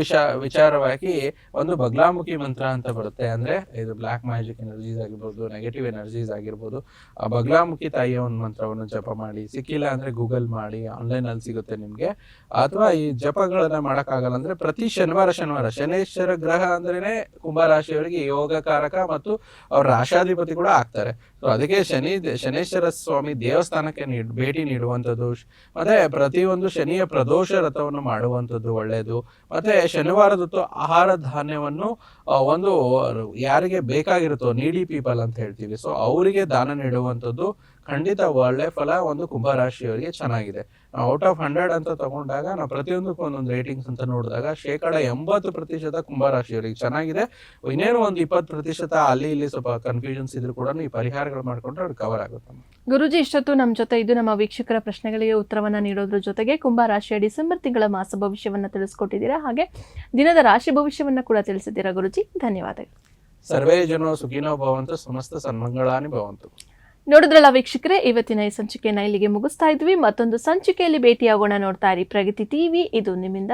ವಿಚಾರವಾಗಿ ಒಂದು ಬಗ್ಲಾಮುಖಿ ಮಂತ್ರ ಅಂತ ಬರುತ್ತೆ. ಅಂದ್ರೆ ಇದು ಬ್ಲಾಕ್ ಮ್ಯಾಜಿಕ್ ಎನರ್ಜೀಸ್ ಆಗಿರ್ಬೋದು, ನೆಗೆಟಿವ್ ಎನರ್ಜೀಸ್ ಆಗಿರ್ಬೋದು, ಆ ಬಗ್ಲಾಮುಖಿ ತಾಯಿಯ ಒಂದು ಮಂತ್ರವನ್ನು ಜಪ ಮಾಡಿ. ಸಿಕ್ಕಿಲ್ಲ ಅಂದ್ರೆ ಗೂಗಲ್ ಮಾಡಿ, ಆನ್ಲೈನ್ ಅಲ್ಲಿ ಸಿಗುತ್ತೆ ನಿಮ್ಗೆ. ಅಥವಾ ಈ ಜಪಗಳನ್ನ ಮಾಡಕ್ಕಾಗಲ್ಲ ಅಂದ್ರೆ ಪ್ರತಿ ಶನಿವಾರ ಶನೇಶ್ವರ ಗ್ರಹ ಅಂದ್ರೇನೆ ಕುಂಭರಾಶಿಯವರಿಗೆ ಯೋಗಕಾರಕ ಮತ್ತು ಅವ್ರ ರಾಶಾಧಿಪತಿ ಕೂಡ ಆಗ್ತಾರೆ. ಸೊ ಅದಕ್ಕೆ ಶನೇಶ್ವರ ಸ್ವಾಮಿ ದೇವಸ್ಥಾನಕ್ಕೆ ಭೇಟಿ ನೀಡುವಂಥದ್ದು, ಮತ್ತೆ ಪ್ರತಿಯೊಂದು ಶನಿಯ ಪ್ರದೋಷ ರಥವನ್ನು ಮಾಡುವಂಥದ್ದು ಒಳ್ಳೆಯದು. ಮತ್ತೆ ಶನಿವಾರದೊತ್ತು ಆಹಾರ ಧಾನ್ಯವನ್ನು ಒಂದು ಯಾರಿಗೆ ಬೇಕಾಗಿರುತ್ತೋ, ನೀಡಿ ಪೀಪಲ್ ಅಂತ ಹೇಳ್ತೀವಿ, ಸೊ ಅವರಿಗೆ ದಾನ ನೀಡುವಂಥದ್ದು ಖಂಡಿತ ಒಳ್ಳೆ ಫಲ ಒಂದು ಕುಂಭರಾಶಿಯವರಿಗೆ ಚೆನ್ನಾಗಿದೆ. ನಾವು ಔಟ್ ಆಫ್ 100 ಅಂತ ತಗೊಂಡಾಗ, ನಾವು ಪ್ರತಿಯೊಂದಕ್ಕೂ ಒಂದೊಂದು ರೇಟಿಂಗ್ಸ್ ಅಂತ ನೋಡಿದಾಗ 80% ಕುಂಭರಾಶಿಯವರಿಗೆ ಚೆನ್ನಾಗಿದೆ. ಇನ್ನೇನು ಒಂದು 20% ಅಲ್ಲಿ ಇಲ್ಲಿ ಸ್ವಲ್ಪ ಕನ್ಫ್ಯೂಷನ್ಸ್ ಇದ್ರು ಕೂಡ ಈ ಪರಿಹಾರಗಳು ಮಾಡ್ಕೊಂಡ್ರೆ ಅವ್ರು ಕವರ್ ಆಗುತ್ತೆ. ಗುರುಜಿ, ಇಷ್ಟೊತ್ತು ನಮ್ಮ ಜೊತೆ ಇದು ನಮ್ಮ ವೀಕ್ಷಕರ ಪ್ರಶ್ನೆಗಳಿಗೆ ಉತ್ತರವನ್ನ ನೀಡೋದ್ರ ಜೊತೆಗೆ ಕುಂಭರಾಶಿಯ ಡಿಸೆಂಬರ್ ತಿಂಗಳ ಮಾಸ ಭವಿಷ್ಯವನ್ನ ತಿಳಿಸ್ಕೊಟ್ಟಿದ್ದೀರಾ, ಹಾಗೆ ದಿನದ ರಾಶಿ ಭವಿಷ್ಯವನ್ನ ಕೂಡ ತಿಳಿಸಿದ್ದೀರಾ. ಗುರುಜಿ, ಧನ್ಯವಾದಗಳು. ಸರ್ವೇ ಜನೋ ಸುಖಿನೋ ಭವಂತು, ಸಮಸ್ತ ಸನ್ಮಂಗಳಾನಿ ಭವಂತು. ನೋಡಿದ್ರಲ್ಲ ವೀಕ್ಷಕರೇ, ಇವತ್ತಿನ ಈ ಸಂಚಿಕೆಯನ್ನ ಇಲ್ಲಿಗೆ ಮುಗಿಸ್ತಾ ಇದ್ವಿ. ಮತ್ತೊಂದು ಸಂಚಿಕೆಯಲ್ಲಿ ಭೇಟಿಯಾಗೋಣ. ನೋಡ್ತಾ ಇರಿ ಪ್ರಗತಿ ಟಿವಿ, ಇದು ನಿಮ್ಮಿಂದ